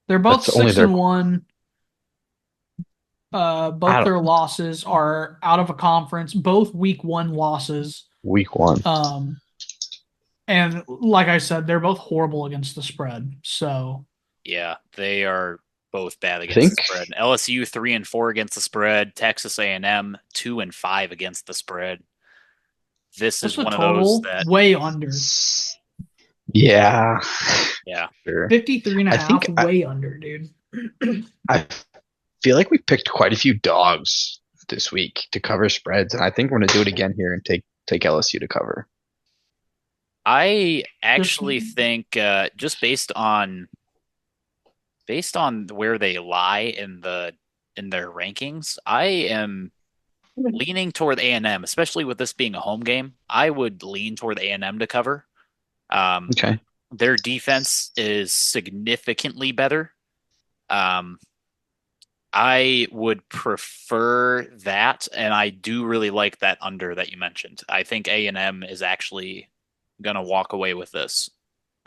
They're both That's only six their. and one. I Both don't. their losses are out of a conference, both week one losses. Week one. Um, and like I said, they're both horrible against the spread. So Yeah, they are both bad I against think. the spread. LSU 3-4 against the spread. Texas A&M 2-5 against the spread. This what's is the one of those total? that, Way under. Yeah. yeah, Sure. 53 and a I half, think way under, dude. I feel like we picked quite a few dogs this week to cover spreads, and I think we're gonna do it again here and take LSU to cover. I Just actually think just based on where they lie in their rankings, I am leaning toward A&M, especially with this being a home game. I would lean toward A&M to cover. Um, Okay. their defense is significantly better. Um, I would prefer that, and I do really like that under that you mentioned. I think A&M is actually gonna walk away with this.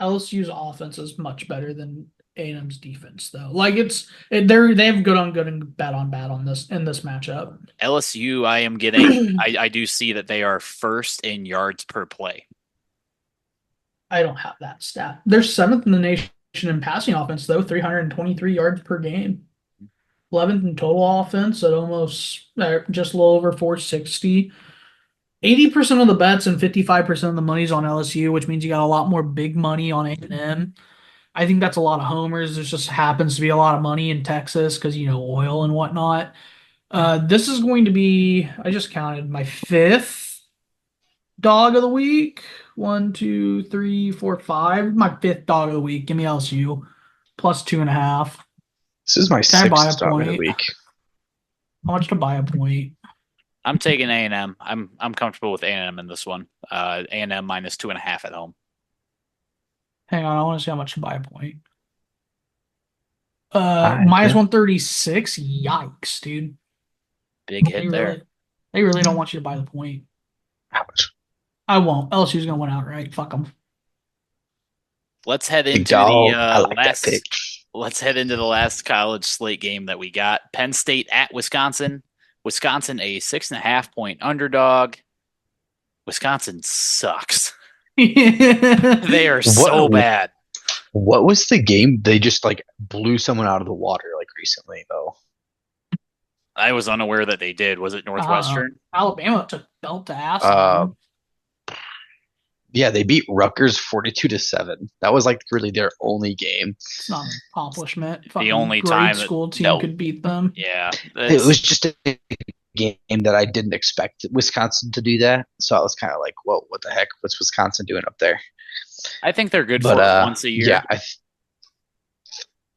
LSU's offense is much better than A&M's defense, though. Like they have good on good and bad on bad on this in this matchup. LSU, I am getting. I do see that they are first in yards per play. I don't have that stat. They're seventh in the nation in passing offense, though, 323 yards per game. 11th in total offense at almost just a little over 460. 80% of the bets and 55% of the money's on LSU, which means you got a lot more big money on A&M. I think that's a lot of homers. There just happens to be a lot of money in Texas because, oil and whatnot. This is going to be, I just counted my fifth dog of the week. 1, 2, 3, 4, 5. My fifth dog of the week. Give me LSU plus 2.5. This is my Can I buy a sixth dog of the point? week. How much to buy a point? I'm taking A&M. I'm comfortable with A&M in this one. A&M minus 2.5 at home. Hang on, I want to see how much to buy a point. Alright, Minus yeah. 136. Yikes, dude. Big hit They there. really don't want you to buy the point. Ouch. I won't. LSU's gonna win outright. Fuck them. Let's head Big into dog. the I like that last. pick. Let's head into the last college slate game that we got. Penn State at Wisconsin. Wisconsin a 6.5-point underdog. Wisconsin sucks. They are so What bad. what was the game? They just like blew someone out of the water like recently though. I was unaware that they did. Was it Northwestern? Alabama took belt to ass. Uh, Man. Yeah, they beat Rutgers 42-7. That was like really their only game. It's not an accomplishment. The Fucking only grade time that- school team no. could beat them. Yeah. It was just a game that I didn't expect Wisconsin to do that. So I was kind of like, whoa, what the heck? What's Wisconsin doing up there? I think they're good But for it once a year. yeah,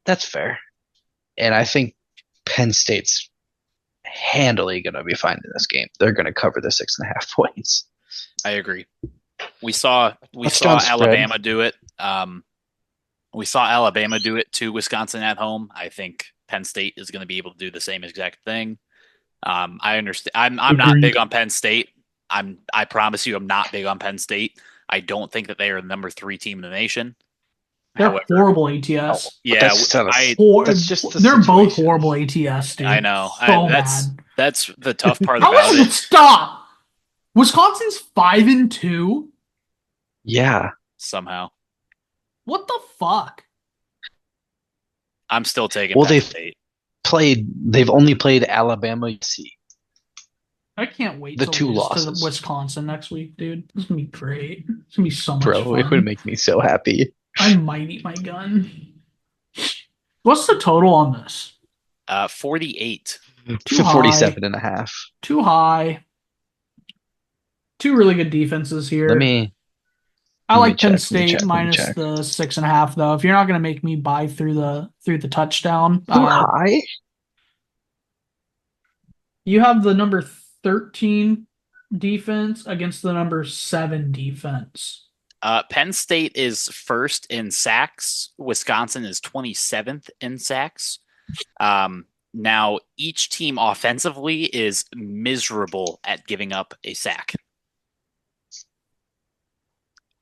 that's fair. And I think Penn State's handily going to be fine in this game. They're going to cover the 6.5 points. I agree. We saw Touchdown spread. Alabama do it. We saw Alabama do it to Wisconsin at home. I think Penn State is going to be able to do the same exact thing. I understand. I'm not Agreed. big on Penn State. I promise you, I'm not big on Penn State. I don't think that they are the number 3 team in the nation. They're However, horrible ATS. yeah, That's not a- I That's just the They're both situation. horrible ATS, dude. I know. So That's bad. that's the tough part How about is it. it? Stop. Wisconsin's 5-2. Yeah. Somehow, What the fuck? I'm still taking Well, Penn they've State. they've only played Alabama UC. I can't wait The to two lose losses. to Wisconsin next week, dude. It's gonna be great. It's gonna be so much Bro, fun. it would make me so happy. I might eat my gun. What's the total on this? 48. Too To high. 47.5. Too high. Two really good defenses here. Let me I let me like Penn check, let me State check, let me minus check. the 6.5 though. If you're not gonna make me buy through the touchdown, too high. you have the number 13 defense against the number 7 defense. Penn State is first in sacks. Wisconsin is 27th in sacks. Now, each team offensively is miserable at giving up a sack.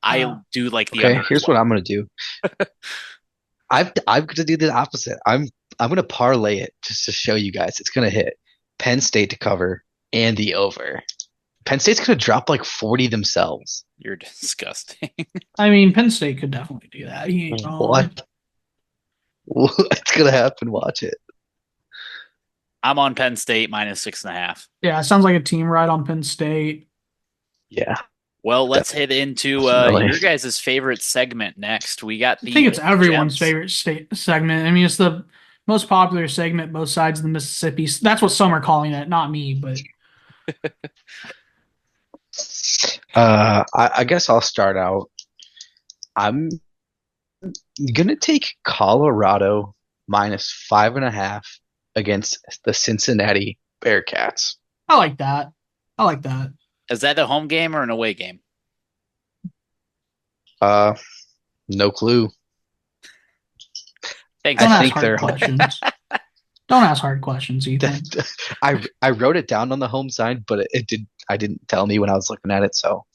I do like the Okay, under. here's what I'm gonna do. I'm gonna do the opposite. I'm gonna parlay it just to show you guys it's gonna hit Penn State to cover and the over. Penn State's gonna drop like 40 themselves. You're disgusting. I mean, Penn State could definitely do that. He ain't wrong. What? What's gonna happen? Watch it. I'm on Penn State minus 6.5. Yeah, it sounds like a team ride on Penn State. Yeah. Well, let's head into Definitely. your guys' favorite segment next. We got the I think it's everyone's Gems. favorite state segment. I mean, it's the most popular segment both sides of the Mississippi. That's what some are calling it, not me, but I guess I'll start out. I'm gonna take Colorado minus 5.5 against the Cincinnati Bearcats. I like that. I like that. Is that a home game or an away game? No clue. Thanks. Don't I ask think hard they're- questions. Don't ask hard questions, Ethan. I wrote it down on the home side, but I didn't tell me when I was looking at it. So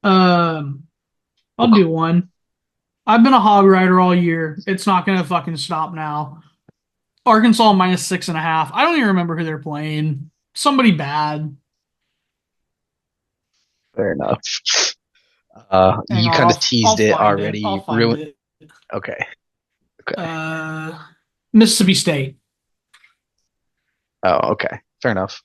I'll do one. I've been a hog rider all year. It's not gonna fucking stop now. Arkansas minus 6.5. I don't even remember who they're playing. Somebody bad. fair enough. Hang You on, kind I'll- of teased I'll it find already. I'll find Ruined. it. Okay. Mississippi State. Oh, okay. Fair enough.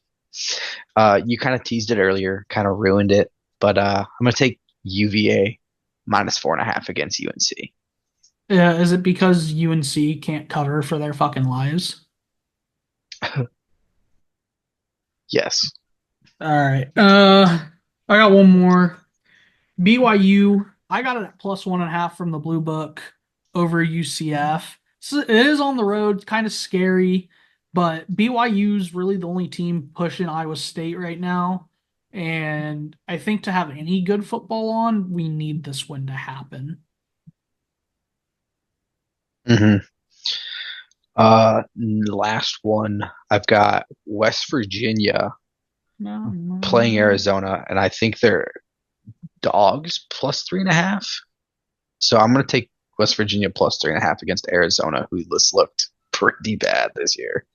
You kind of teased it earlier, kind of ruined it, but I'm gonna take UVA minus 4.5 against UNC. Is it because UNC can't cover for their fucking lives? Yes. All right. I got one more. BYU. I got it at plus 1.5 from the Blue Book over UCF. So it is on the road, kind of scary, but BYU's really the only team pushing Iowa State right now. And I think to have any good football on, we need this win to happen. Mm-hmm. Last one, I've got West Virginia playing Arizona, and I think they're dogs plus 3.5. So I'm gonna take West Virginia plus 3.5 against Arizona, who just looked pretty bad this year.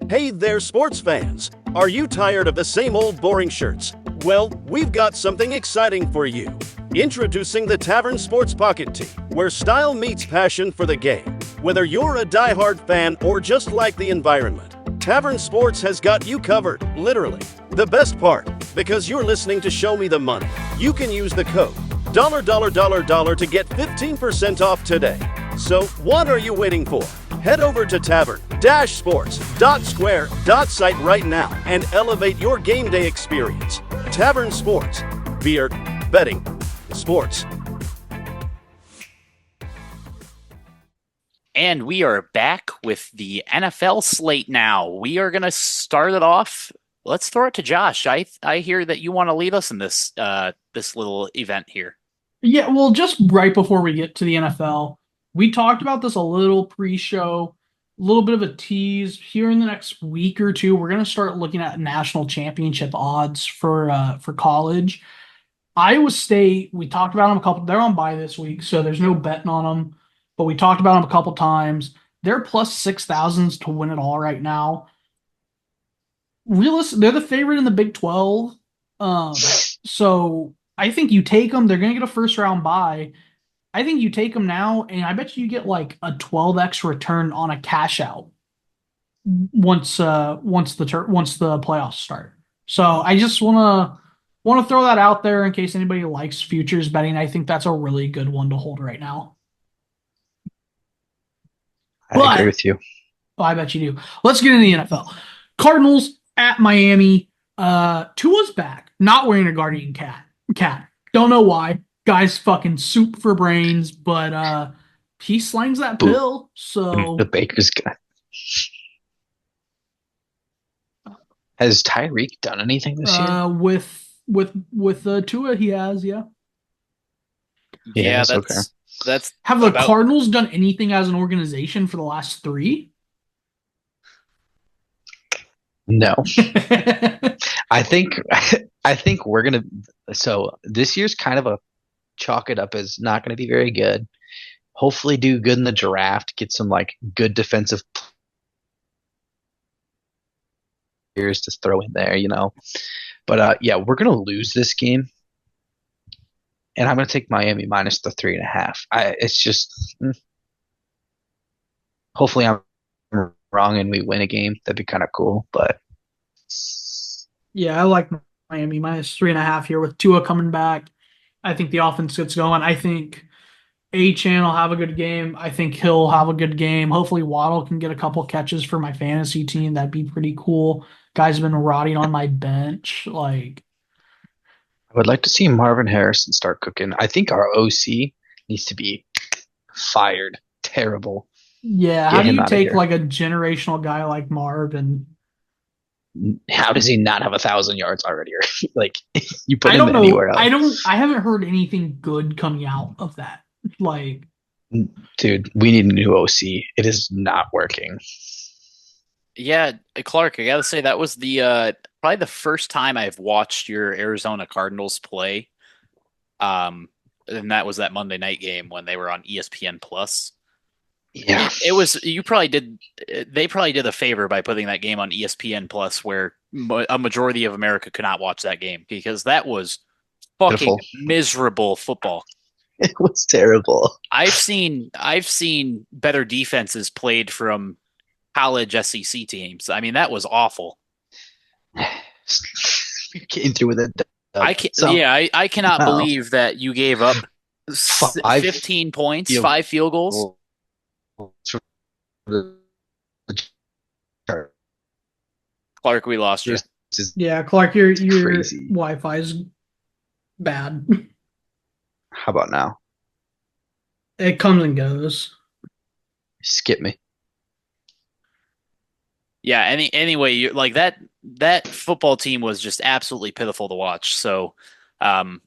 Hey there, sports fans! Are you tired of the same old boring shirts? Well, we've got something exciting for you. Introducing the Tavern Sports Pocket Tee, where style meets passion for the game. Whether you're a die-hard fan or just like the environment, Tavern Sports has got you covered, literally. The best part, because you're listening to Show Me the Money, you can use the code $$ to get 15% off today. So what are you waiting for? Head over to tavern-sports.square.site right now and elevate your game day experience. Tavern Sports. Beer, betting, sports. And we are back with the NFL slate now. We are going to start it off. Let's throw it to Josh. I hear that you want to lead us in this this little event here. Yeah, well, just right before we get to the NFL, we talked about this a little pre-show, a little bit of a tease. Here in the next week or two, we're going to start looking at national championship odds for college. Iowa State, we talked about them a couple. They're on bye this week, so there's no betting on them. But we talked about them a couple times. They're plus 6,000s to win it all right now. They're the favorite in the Big 12. So I think you take them. They're going to get a first round bye. I think you take them now, and I bet you get like a 12x return on a cash out once the playoffs start. So I just want to throw that out there in case anybody likes futures betting. I think that's a really good one to hold right now. I agree with you. Oh, I bet you do. Let's get into the NFL. Cardinals at Miami. Tua's back, not wearing a Guardian cat. Don't know why. Guy's fucking soup for brains, but he slings that pill. So The Baker's guy. Has Tyreek done anything this year? with Tua, he has, yeah. Yeah, Yes, that's Have the about- Cardinals done anything as an organization for the last 3? No. I think I think we're gonna. So this year's kind of a chalk it up as not going to be very good. Hopefully, do good in the draft, get some like good defensive players to throw in there, you know. But yeah, we're gonna lose this game, and I'm gonna take Miami minus the 3.5. It's just hopefully I'm wrong and we win a game. That'd be kind of cool. But Yeah, I like Miami minus 3.5 here with Tua coming back. I think the offense gets going. I think Achane will have a good game. I think he'll have a good game. Hopefully Waddle can get a couple catches for my fantasy team. That'd be pretty cool. Guys have been rotting on my bench. Like, I would like to see Marvin Harrison start cooking. I think our OC needs to be fired. Terrible. yeah, Get how do him you outta take here. like a generational guy like Marv and How does he not have 1,000 yards already? Like you put I him don't know. anywhere else. I haven't heard anything good coming out of that. Like, Dude, we need a new OC. It is not working. Yeah, Clark, I gotta say that was the probably the first time I've watched your Arizona Cardinals play. And that was that Monday night game when they were on ESPN Plus. Yeah. It was you probably did they probably did a favor by putting that game on ESPN Plus where a majority of America could not watch that game because that was fucking Pitiful. miserable football. It was terrible. I've seen better defenses played from college SEC teams. I mean, that was awful. We came through with it. I can I cannot Wow. believe that you gave up Five 15 points, field 5 field goals. Clark, we lost you. yeah, Clark, your Crazy. Wi-Fi is bad. How about now? It comes and goes. Skip me. Yeah, anyway, you like that football team was just absolutely pitiful to watch. So, I'm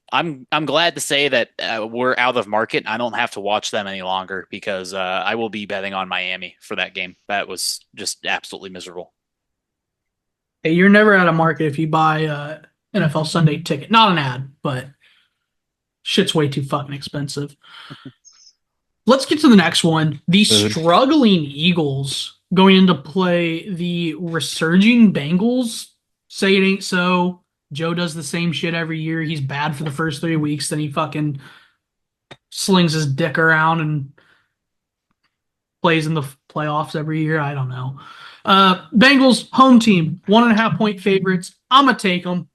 glad to say that we're out of market. I don't have to watch them any longer because I will be betting on Miami for that game. That was just absolutely miserable. Hey, you're never out of market if you buy NFL Sunday ticket. Not an ad, but shit's way too fucking expensive. Let's get to the next one. The Good. struggling Eagles going into play the resurging Bengals. Say it ain't so. Joe does the same shit every year. He's bad for the first 3 weeks, then he fucking slings his dick around and plays in the playoffs every year. I don't know. Bengals home team, 1.5 point favorites. I'm gonna take them.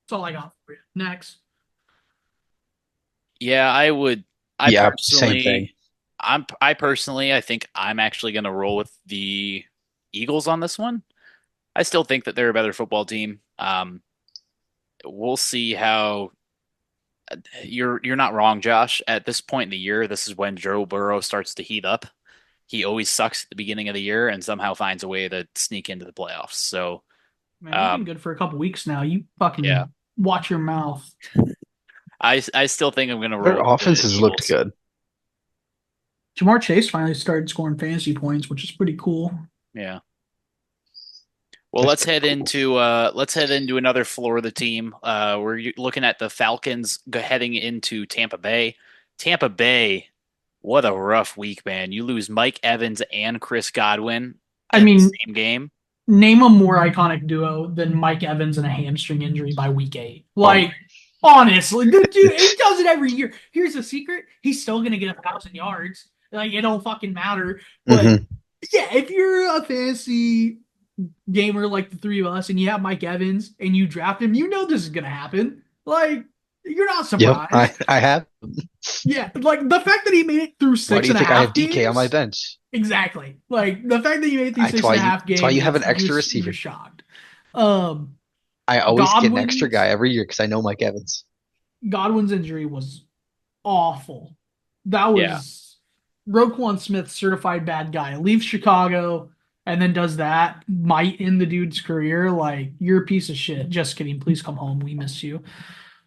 That's all I got for you. Next. Yeah, I would. Yeah, same thing. I personally, I think I'm actually going to roll with the Eagles on this one. I still think that they're a better football team. We'll see how. You're not wrong, Josh. At this point in the year, this is when Joe Burrow starts to heat up. He always sucks at the beginning of the year and somehow finds a way to sneak into the playoffs. So, Man, you've been good for a couple weeks now. You fucking watch your mouth. I still think I'm going to roll. Their with the offense has looked Eagles. good. Jamar Chase finally started scoring fantasy points, which is pretty cool. Yeah. Well, let's head into another Florida team. We're looking at the Falcons heading into Tampa Bay. Tampa Bay, what a rough week, man! You lose Mike Evans and Chris Godwin. I mean, same game. Name a more iconic duo than Mike Evans and a hamstring injury by week 8. Like, honestly, the dude, he does it every year. Here's the secret: he's still gonna get 1,000 yards. Like, it don't fucking matter. But yeah, if you're a fantasy gamer like the three of us and you have Mike Evans and you draft him, you know this is gonna happen. Like, you're not surprised. Yep, I have. Yeah, like the fact that he made it through 6.5 Why do you think I have games, DK on my bench? Exactly. Like the fact that you made it through That's 6.5 games. That's why you have an extra you're receiver. Shocked. I always get an extra Godwin's- guy every year because I know Mike Evans. Godwin's injury was awful. That was Roquan Smith, certified bad guy. Leaves Chicago and then does that. Might end the dude's career. Like, you're a piece of shit. Just kidding. Please come home. We miss you.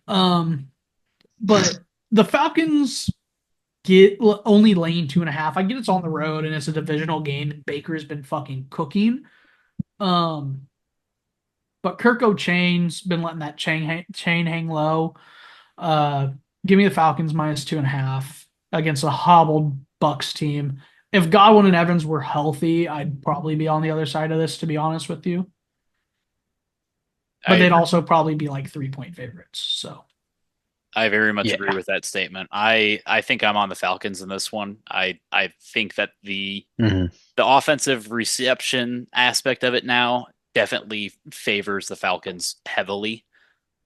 But the Falcons get only laying 2.5. I get it's on the road and it's a divisional game and Baker's been fucking cooking. But Kirko Chain's been letting that chain hang low. Give me the Falcons -2.5 against a hobbled Bucks team. If Godwin and Evans were healthy, I'd probably be on the other side of this, to be honest with you. But they'd also probably be like 3-point favorites. So I very much agree with that statement. I think I'm on the Falcons in this one. I think that the offensive reception aspect of it now definitely favors the Falcons heavily.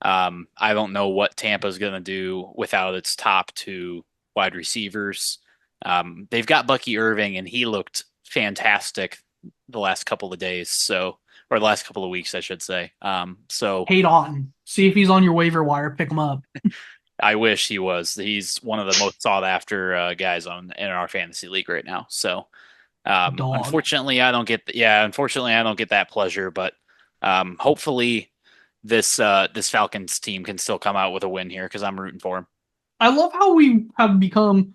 I don't know what Tampa's going to do without its top 2 wide receivers. They've got Bucky Irving, and he looked fantastic the last couple of days. Or the last couple of weeks, I should say. Hate on. See if he's on your waiver wire. Pick him up. I wish he was. He's one of the most sought after guys in our fantasy league right now. So, unfortunately, I don't get that pleasure. But hopefully, this Falcons team can still come out with a win here because I'm rooting for him. I love how we have become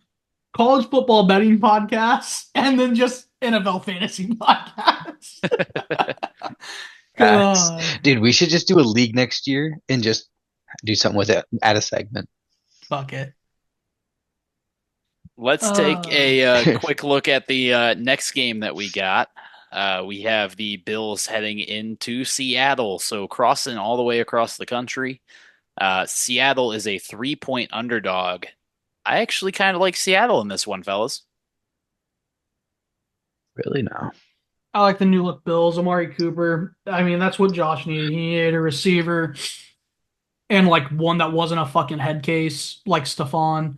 college football betting podcasts and then just NFL fantasy podcasts. Dude, we should just do a league next year and just do something with it. Add a segment. Fuck it. Let's take a quick look at the next game that we got. We have the Bills heading into Seattle, so crossing all the way across the country. Seattle is a 3-point underdog. I actually kind of like Seattle in this one, fellas. Really now? I like the new look Bills. Amari Cooper. I mean, that's what Josh needed. He needed a receiver and like one that wasn't a fucking head case like Stephon.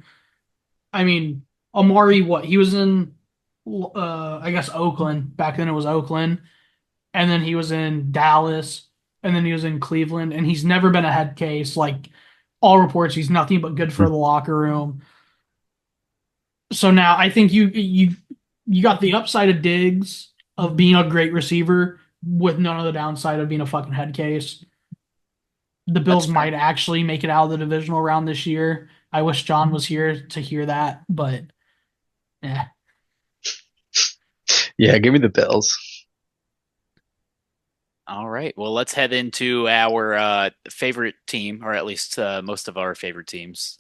I mean, Amari, he was in, I guess, Oakland. Back then it was Oakland. And then he was in Dallas. And then he was in Cleveland. And he's never been a head case. Like, all reports, he's nothing but good for the locker room. So now I think you got the upside of Diggs of being a great receiver with none of the downside of being a fucking head case. The Bills might actually make it out of the divisional round this year. I wish John was here to hear that, but yeah. Yeah, give me the Bills. All right. Well, let's head into our favorite team, or at least most of our favorite teams.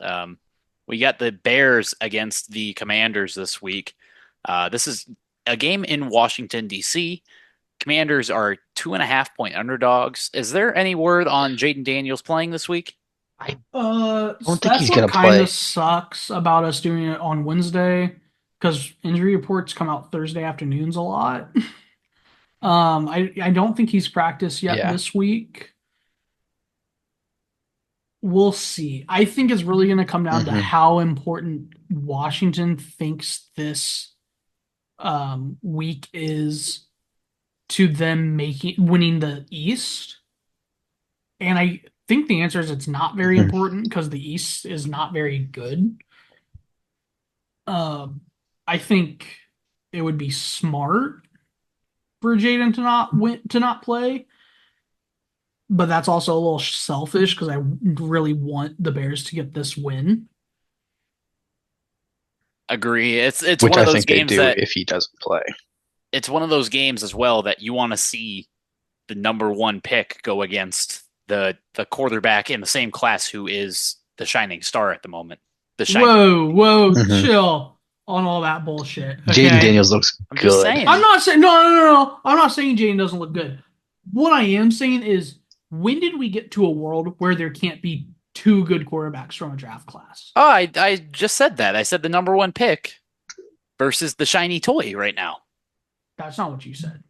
We got the Bears against the Commanders this week. This is a game in Washington, D.C. Commanders are 2.5-point underdogs. Is there any word on Jaden Daniels playing this week? I don't think he's going to play. Kind of sucks about us doing it on Wednesday because injury reports come out Thursday afternoons a lot. I don't think he's practiced yet this week. We'll see. I think it's really going to come down to how important Washington thinks this week is to them winning the East. And I think the answer is it's not very important because the East is not very good. I think it would be smart for Jaden to not play. But that's also a little selfish because I really want the Bears to get this win. Agree. It's which one of I those think games they do that if he doesn't play. It's one of those games as well that you want to see the number 1 pick go against the quarterback in the same class who is the shining star at the moment. Whoa, chill on all that bullshit. Okay? Jaden Daniels looks good. Just saying. I'm not saying no. I'm not saying Jaden doesn't look good. What I am saying is, when did we get to a world where there can't be 2 good quarterbacks from a draft class? Oh, I just said that. I said the number 1 pick versus the shiny toy right now. That's not what you said.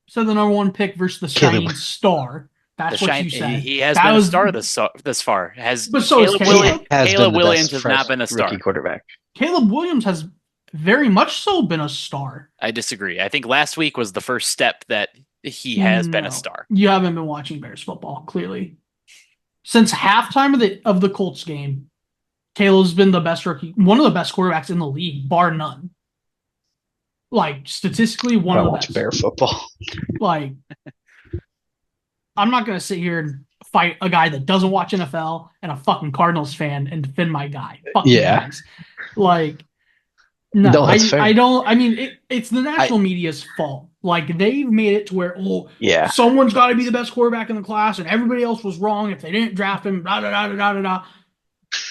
You said the number 1 pick versus the shining star. That's what you said. He has been a star this far. But so is Caleb. Caleb Williams has not been a star. Rookie quarterback. Caleb Williams has very much so been a star. I disagree. I think last week was the first step that he has been a star. You haven't been watching Bears football, clearly. Since halftime of the Colts game, Caleb's been the best rookie, one of the best quarterbacks in the league, bar none. Like, statistically, one of the best. Bear football. Like, I'm not going to sit here and fight a guy that doesn't watch NFL and a fucking Cardinals fan and defend my guy. Fuck you guys. Like, no, I don't. I mean, it's the national media's fault. Like they've made it to where Yeah. someone's got to be the best quarterback in the class, and everybody else was wrong if they didn't draft him. Da da da da da da.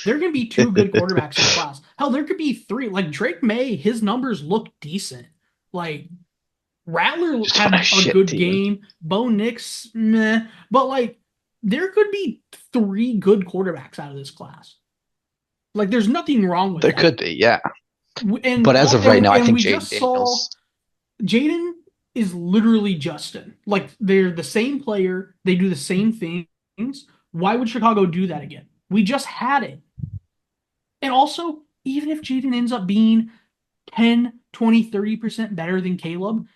There can be 2 good quarterbacks in the class. Hell, there could be 3. Like Drake May, his numbers look decent. Like Rattler Just had on a a shit good team. game. Bo Nix, meh. But like, there could be 3 good quarterbacks out of this class. Like, there's nothing wrong with There that. could be, yeah. And, But as of right now, I think we Jaden just saw Daniels. Jaden is literally Justin. Like, they're the same player. They do the same things. Why would Chicago do that again? We just had it. And also, even if Jaden ends up being 10, 20, 30% better than Caleb,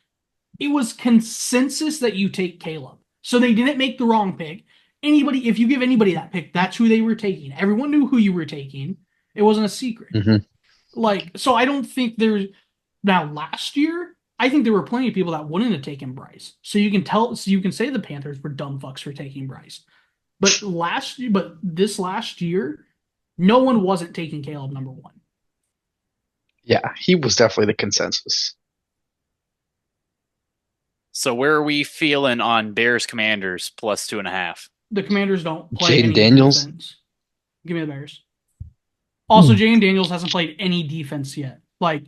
it was consensus that you take Caleb. So they didn't make the wrong pick. If you give anybody that pick, that's who they were taking. Everyone knew who you were taking. It wasn't a secret. Mhm. Like, so I don't think there's now last year, I think there were plenty of people that wouldn't have taken Bryce. So you can say the Panthers were dumb fucks for taking Bryce. But this last year, no one wasn't taking Caleb number 1. Yeah, he was definitely the consensus. So where are we feeling on Bears Commanders plus 2.5? The Commanders don't play Jaden any Daniels? defense. Give me the Bears. Also, Jaden Daniels hasn't played any defense yet. Like,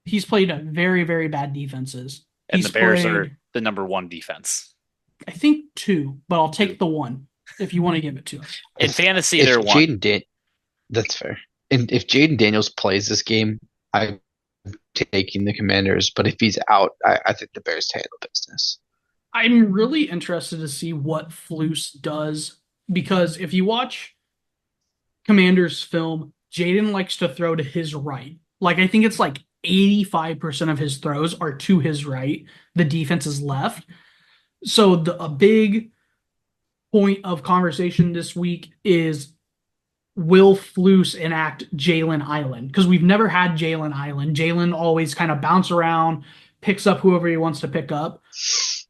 he's played a very, very bad defenses. And He's the Bears played, are the number 1 defense. I think 2, but I'll take the 1 if you want to give it to us. In fantasy, If they're 1. That's fair. And if Jaden Daniels plays this game, I'm taking the Commanders. But if he's out, I think the Bears handle business. I'm really interested to see what Flus does, because if you watch Commanders film, Jaden likes to throw to his right. Like, I think it's like 85% of his throws are to his right. The defense is left. So a big point of conversation this week is, will Flus enact Jalen Island? Because we've never had Jalen Island. Jalen always kind of bounce around, picks up whoever he wants to pick up.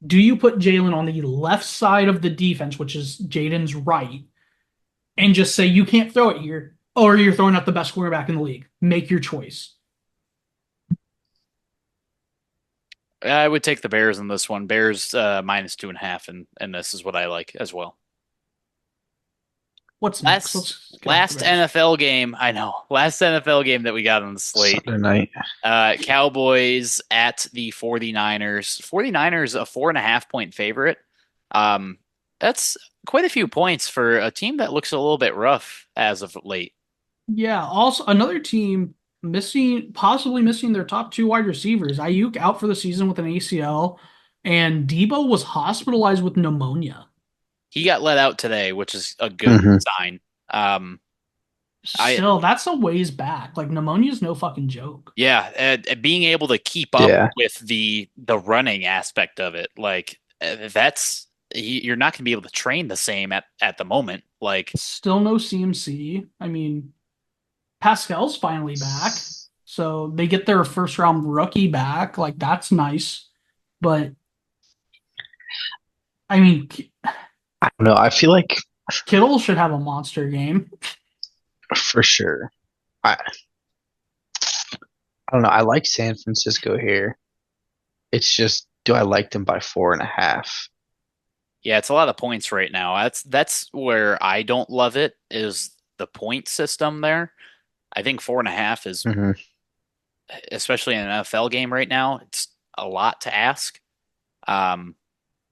Do you put Jalen on the left side of the defense, which is Jaden's right, and just say you can't throw it here, or you're throwing out the best quarterback in the league? Make your choice. I would take the Bears in this one. Bears minus 2.5, and this is what I like as well. What's next? Last NFL game, I know. Last NFL game that we got on the slate. Sunday night. Cowboys at the 49ers. 49ers, a 4.5-point favorite. That's quite a few points for a team that looks a little bit rough as of late. Yeah, also another team possibly missing their top 2 wide receivers. Ayuk out for the season with an ACL, and Debo was hospitalized with pneumonia. He got let out today, which is a good sign. Still, that's a ways back. Like, pneumonia is no fucking joke. Yeah, being able to keep up with the running aspect of it, like you're not going to be able to train the same at the moment. Like, still no CMC. I mean, Pascal's finally back, so they get their first round rookie back. Like, that's nice, but I mean, I don't know. I feel like Kittle should have a monster game for sure. I don't know. I like San Francisco here. It's just, do I like them by 4.5? Yeah, it's a lot of points right now. That's where I don't love it, is the point system there. I think 4.5 is, especially in an NFL game right now, it's a lot to ask.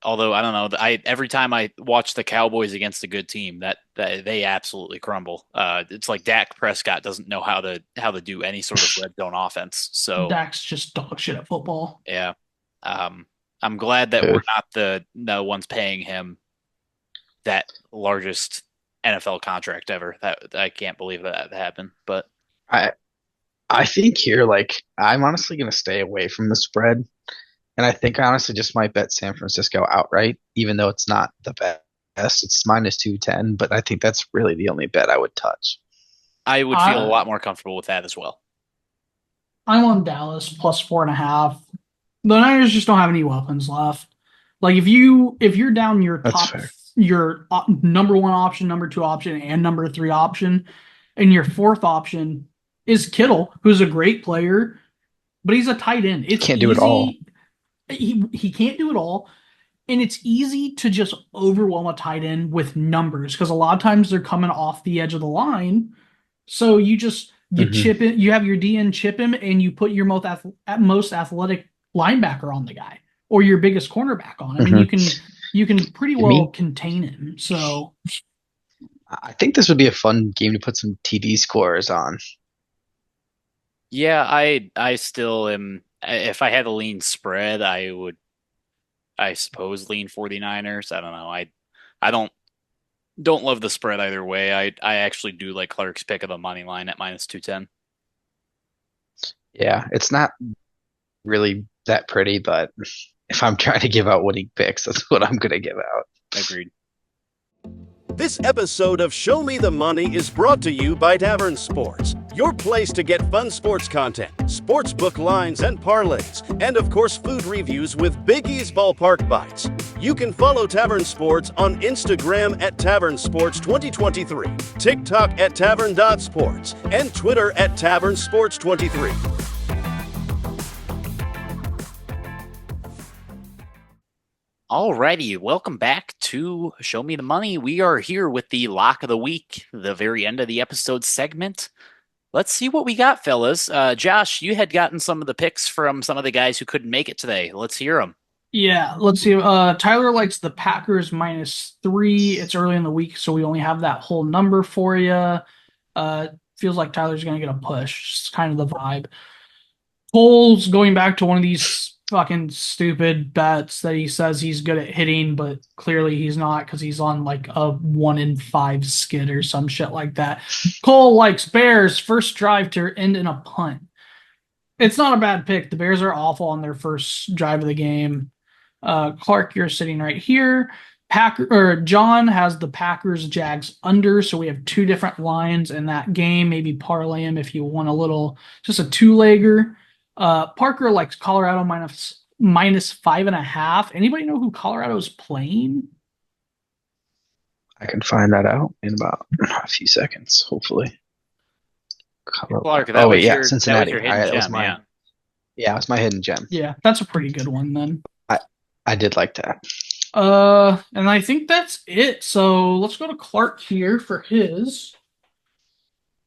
Although I don't know, every time I watch the Cowboys against a good team, that they absolutely crumble. It's like Dak Prescott doesn't know how to do any sort of red zone offense. So Dak's just dog shit at football. Yeah, I'm glad that we're not the ones paying him that largest NFL contract ever. That I can't believe that happened. But I think here, like, I'm honestly going to stay away from the spread. And I think I honestly just might bet San Francisco outright, even though it's not the best. It's minus 210, but I think that's really the only bet I would touch. I would feel a lot more comfortable with that as well. I'm on Dallas plus 4.5. The Niners just don't have any weapons left. Like, if you're down your your number 1 option, number 2 option, and number 3 option, and your 4th option is Kittle, who's a great player, but he's a tight end. It's can't do it all. he can't do it all. And it's easy to just overwhelm a tight end with numbers because a lot of times they're coming off the edge of the line. So you Hmm. chip it, you have your DN chip him, and you put your most athletic linebacker on the guy or your biggest cornerback on him, and Hmm. you can pretty I well mean, contain him. So I think this would be a fun game to put some TD scores on. Yeah, I still am. If I had a lean spread, I would, I suppose, lean 49ers. I don't know. I don't love the spread either way. I actually do like Clark's pick of the money line at minus 210. Yeah, it's not really that pretty, but if I'm trying to give out winning picks, that's what I'm going to give out. Agreed. This episode of Show Me the Money is brought to you by Tavern Sports, your place to get fun sports content, sportsbook lines and parlays, and of course food reviews with Big E's Ballpark Bites. You can follow Tavern Sports on Instagram at Tavern Sports 2023, TikTok at Tavern.sports, and Twitter at Tavern Sports 23. Alrighty, welcome back to Show Me the Money. We are here with the lock of the week, the very end of the episode segment. Let's see what we got, fellas. Josh, you had gotten some of the picks from some of the guys who couldn't make it today. Let's hear them. yeah, let's see. Tyler likes the Packers -3. It's early in the week, so we only have that whole number for you. Feels like Tyler's gonna get a push. It's kind of the vibe. Cole's going back to one of these fucking stupid bets that he says he's good at hitting, but clearly he's not because he's on like a 1 in 5 skid or some shit like that. Cole likes Bears first drive to end in a punt. It's not a bad pick. The Bears are awful on their first drive of the game. Clark, you're sitting right here. John has the Packers Jags under, so we have two different lines in that game. Maybe parlay him if you want a little, just a two-legger. Parker likes Colorado minus 5.5. Anybody know who Colorado's playing? I can find that out in about a few seconds, hopefully. Clark, that Oh was wait, yeah, your Cincinnati. hidden That was gem, my yeah. yeah, it was my hidden gem. Yeah, that's a pretty good one then. I did like that. And I think that's it. So let's go to Clark here for his.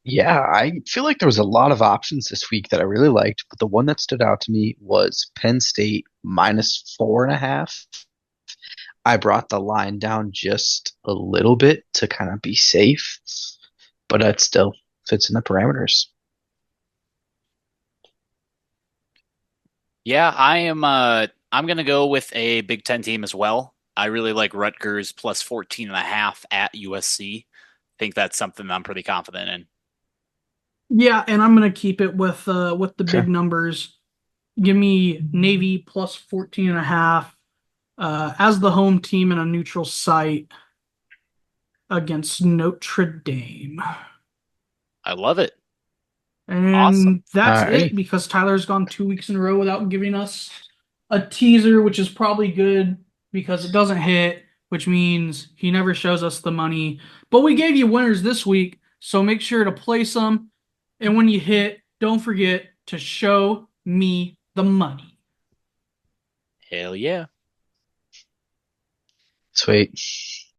Yeah, I feel like there was a lot of options this week that I really liked, but the one that stood out to me was Penn State -4.5. I brought the line down just a little bit to kind of be safe, but it still fits in the parameters. Yeah, I'm gonna go with a Big Ten team as well. I really like Rutgers plus 14.5 at USC. Think that's something I'm pretty confident in. Yeah, and I'm gonna keep it with the Okay. big numbers. Give me Navy plus 14.5 as the home team in a neutral site against Notre Dame. I love it. And Awesome. that's Alrighty. it because Tyler's gone 2 weeks in a row without giving us a teaser, which is probably good because it doesn't hit, which means he never shows us the money. But we gave you winners this week, so make sure to play some. And when you hit, don't forget to show me the money. Hell yeah. Sweet.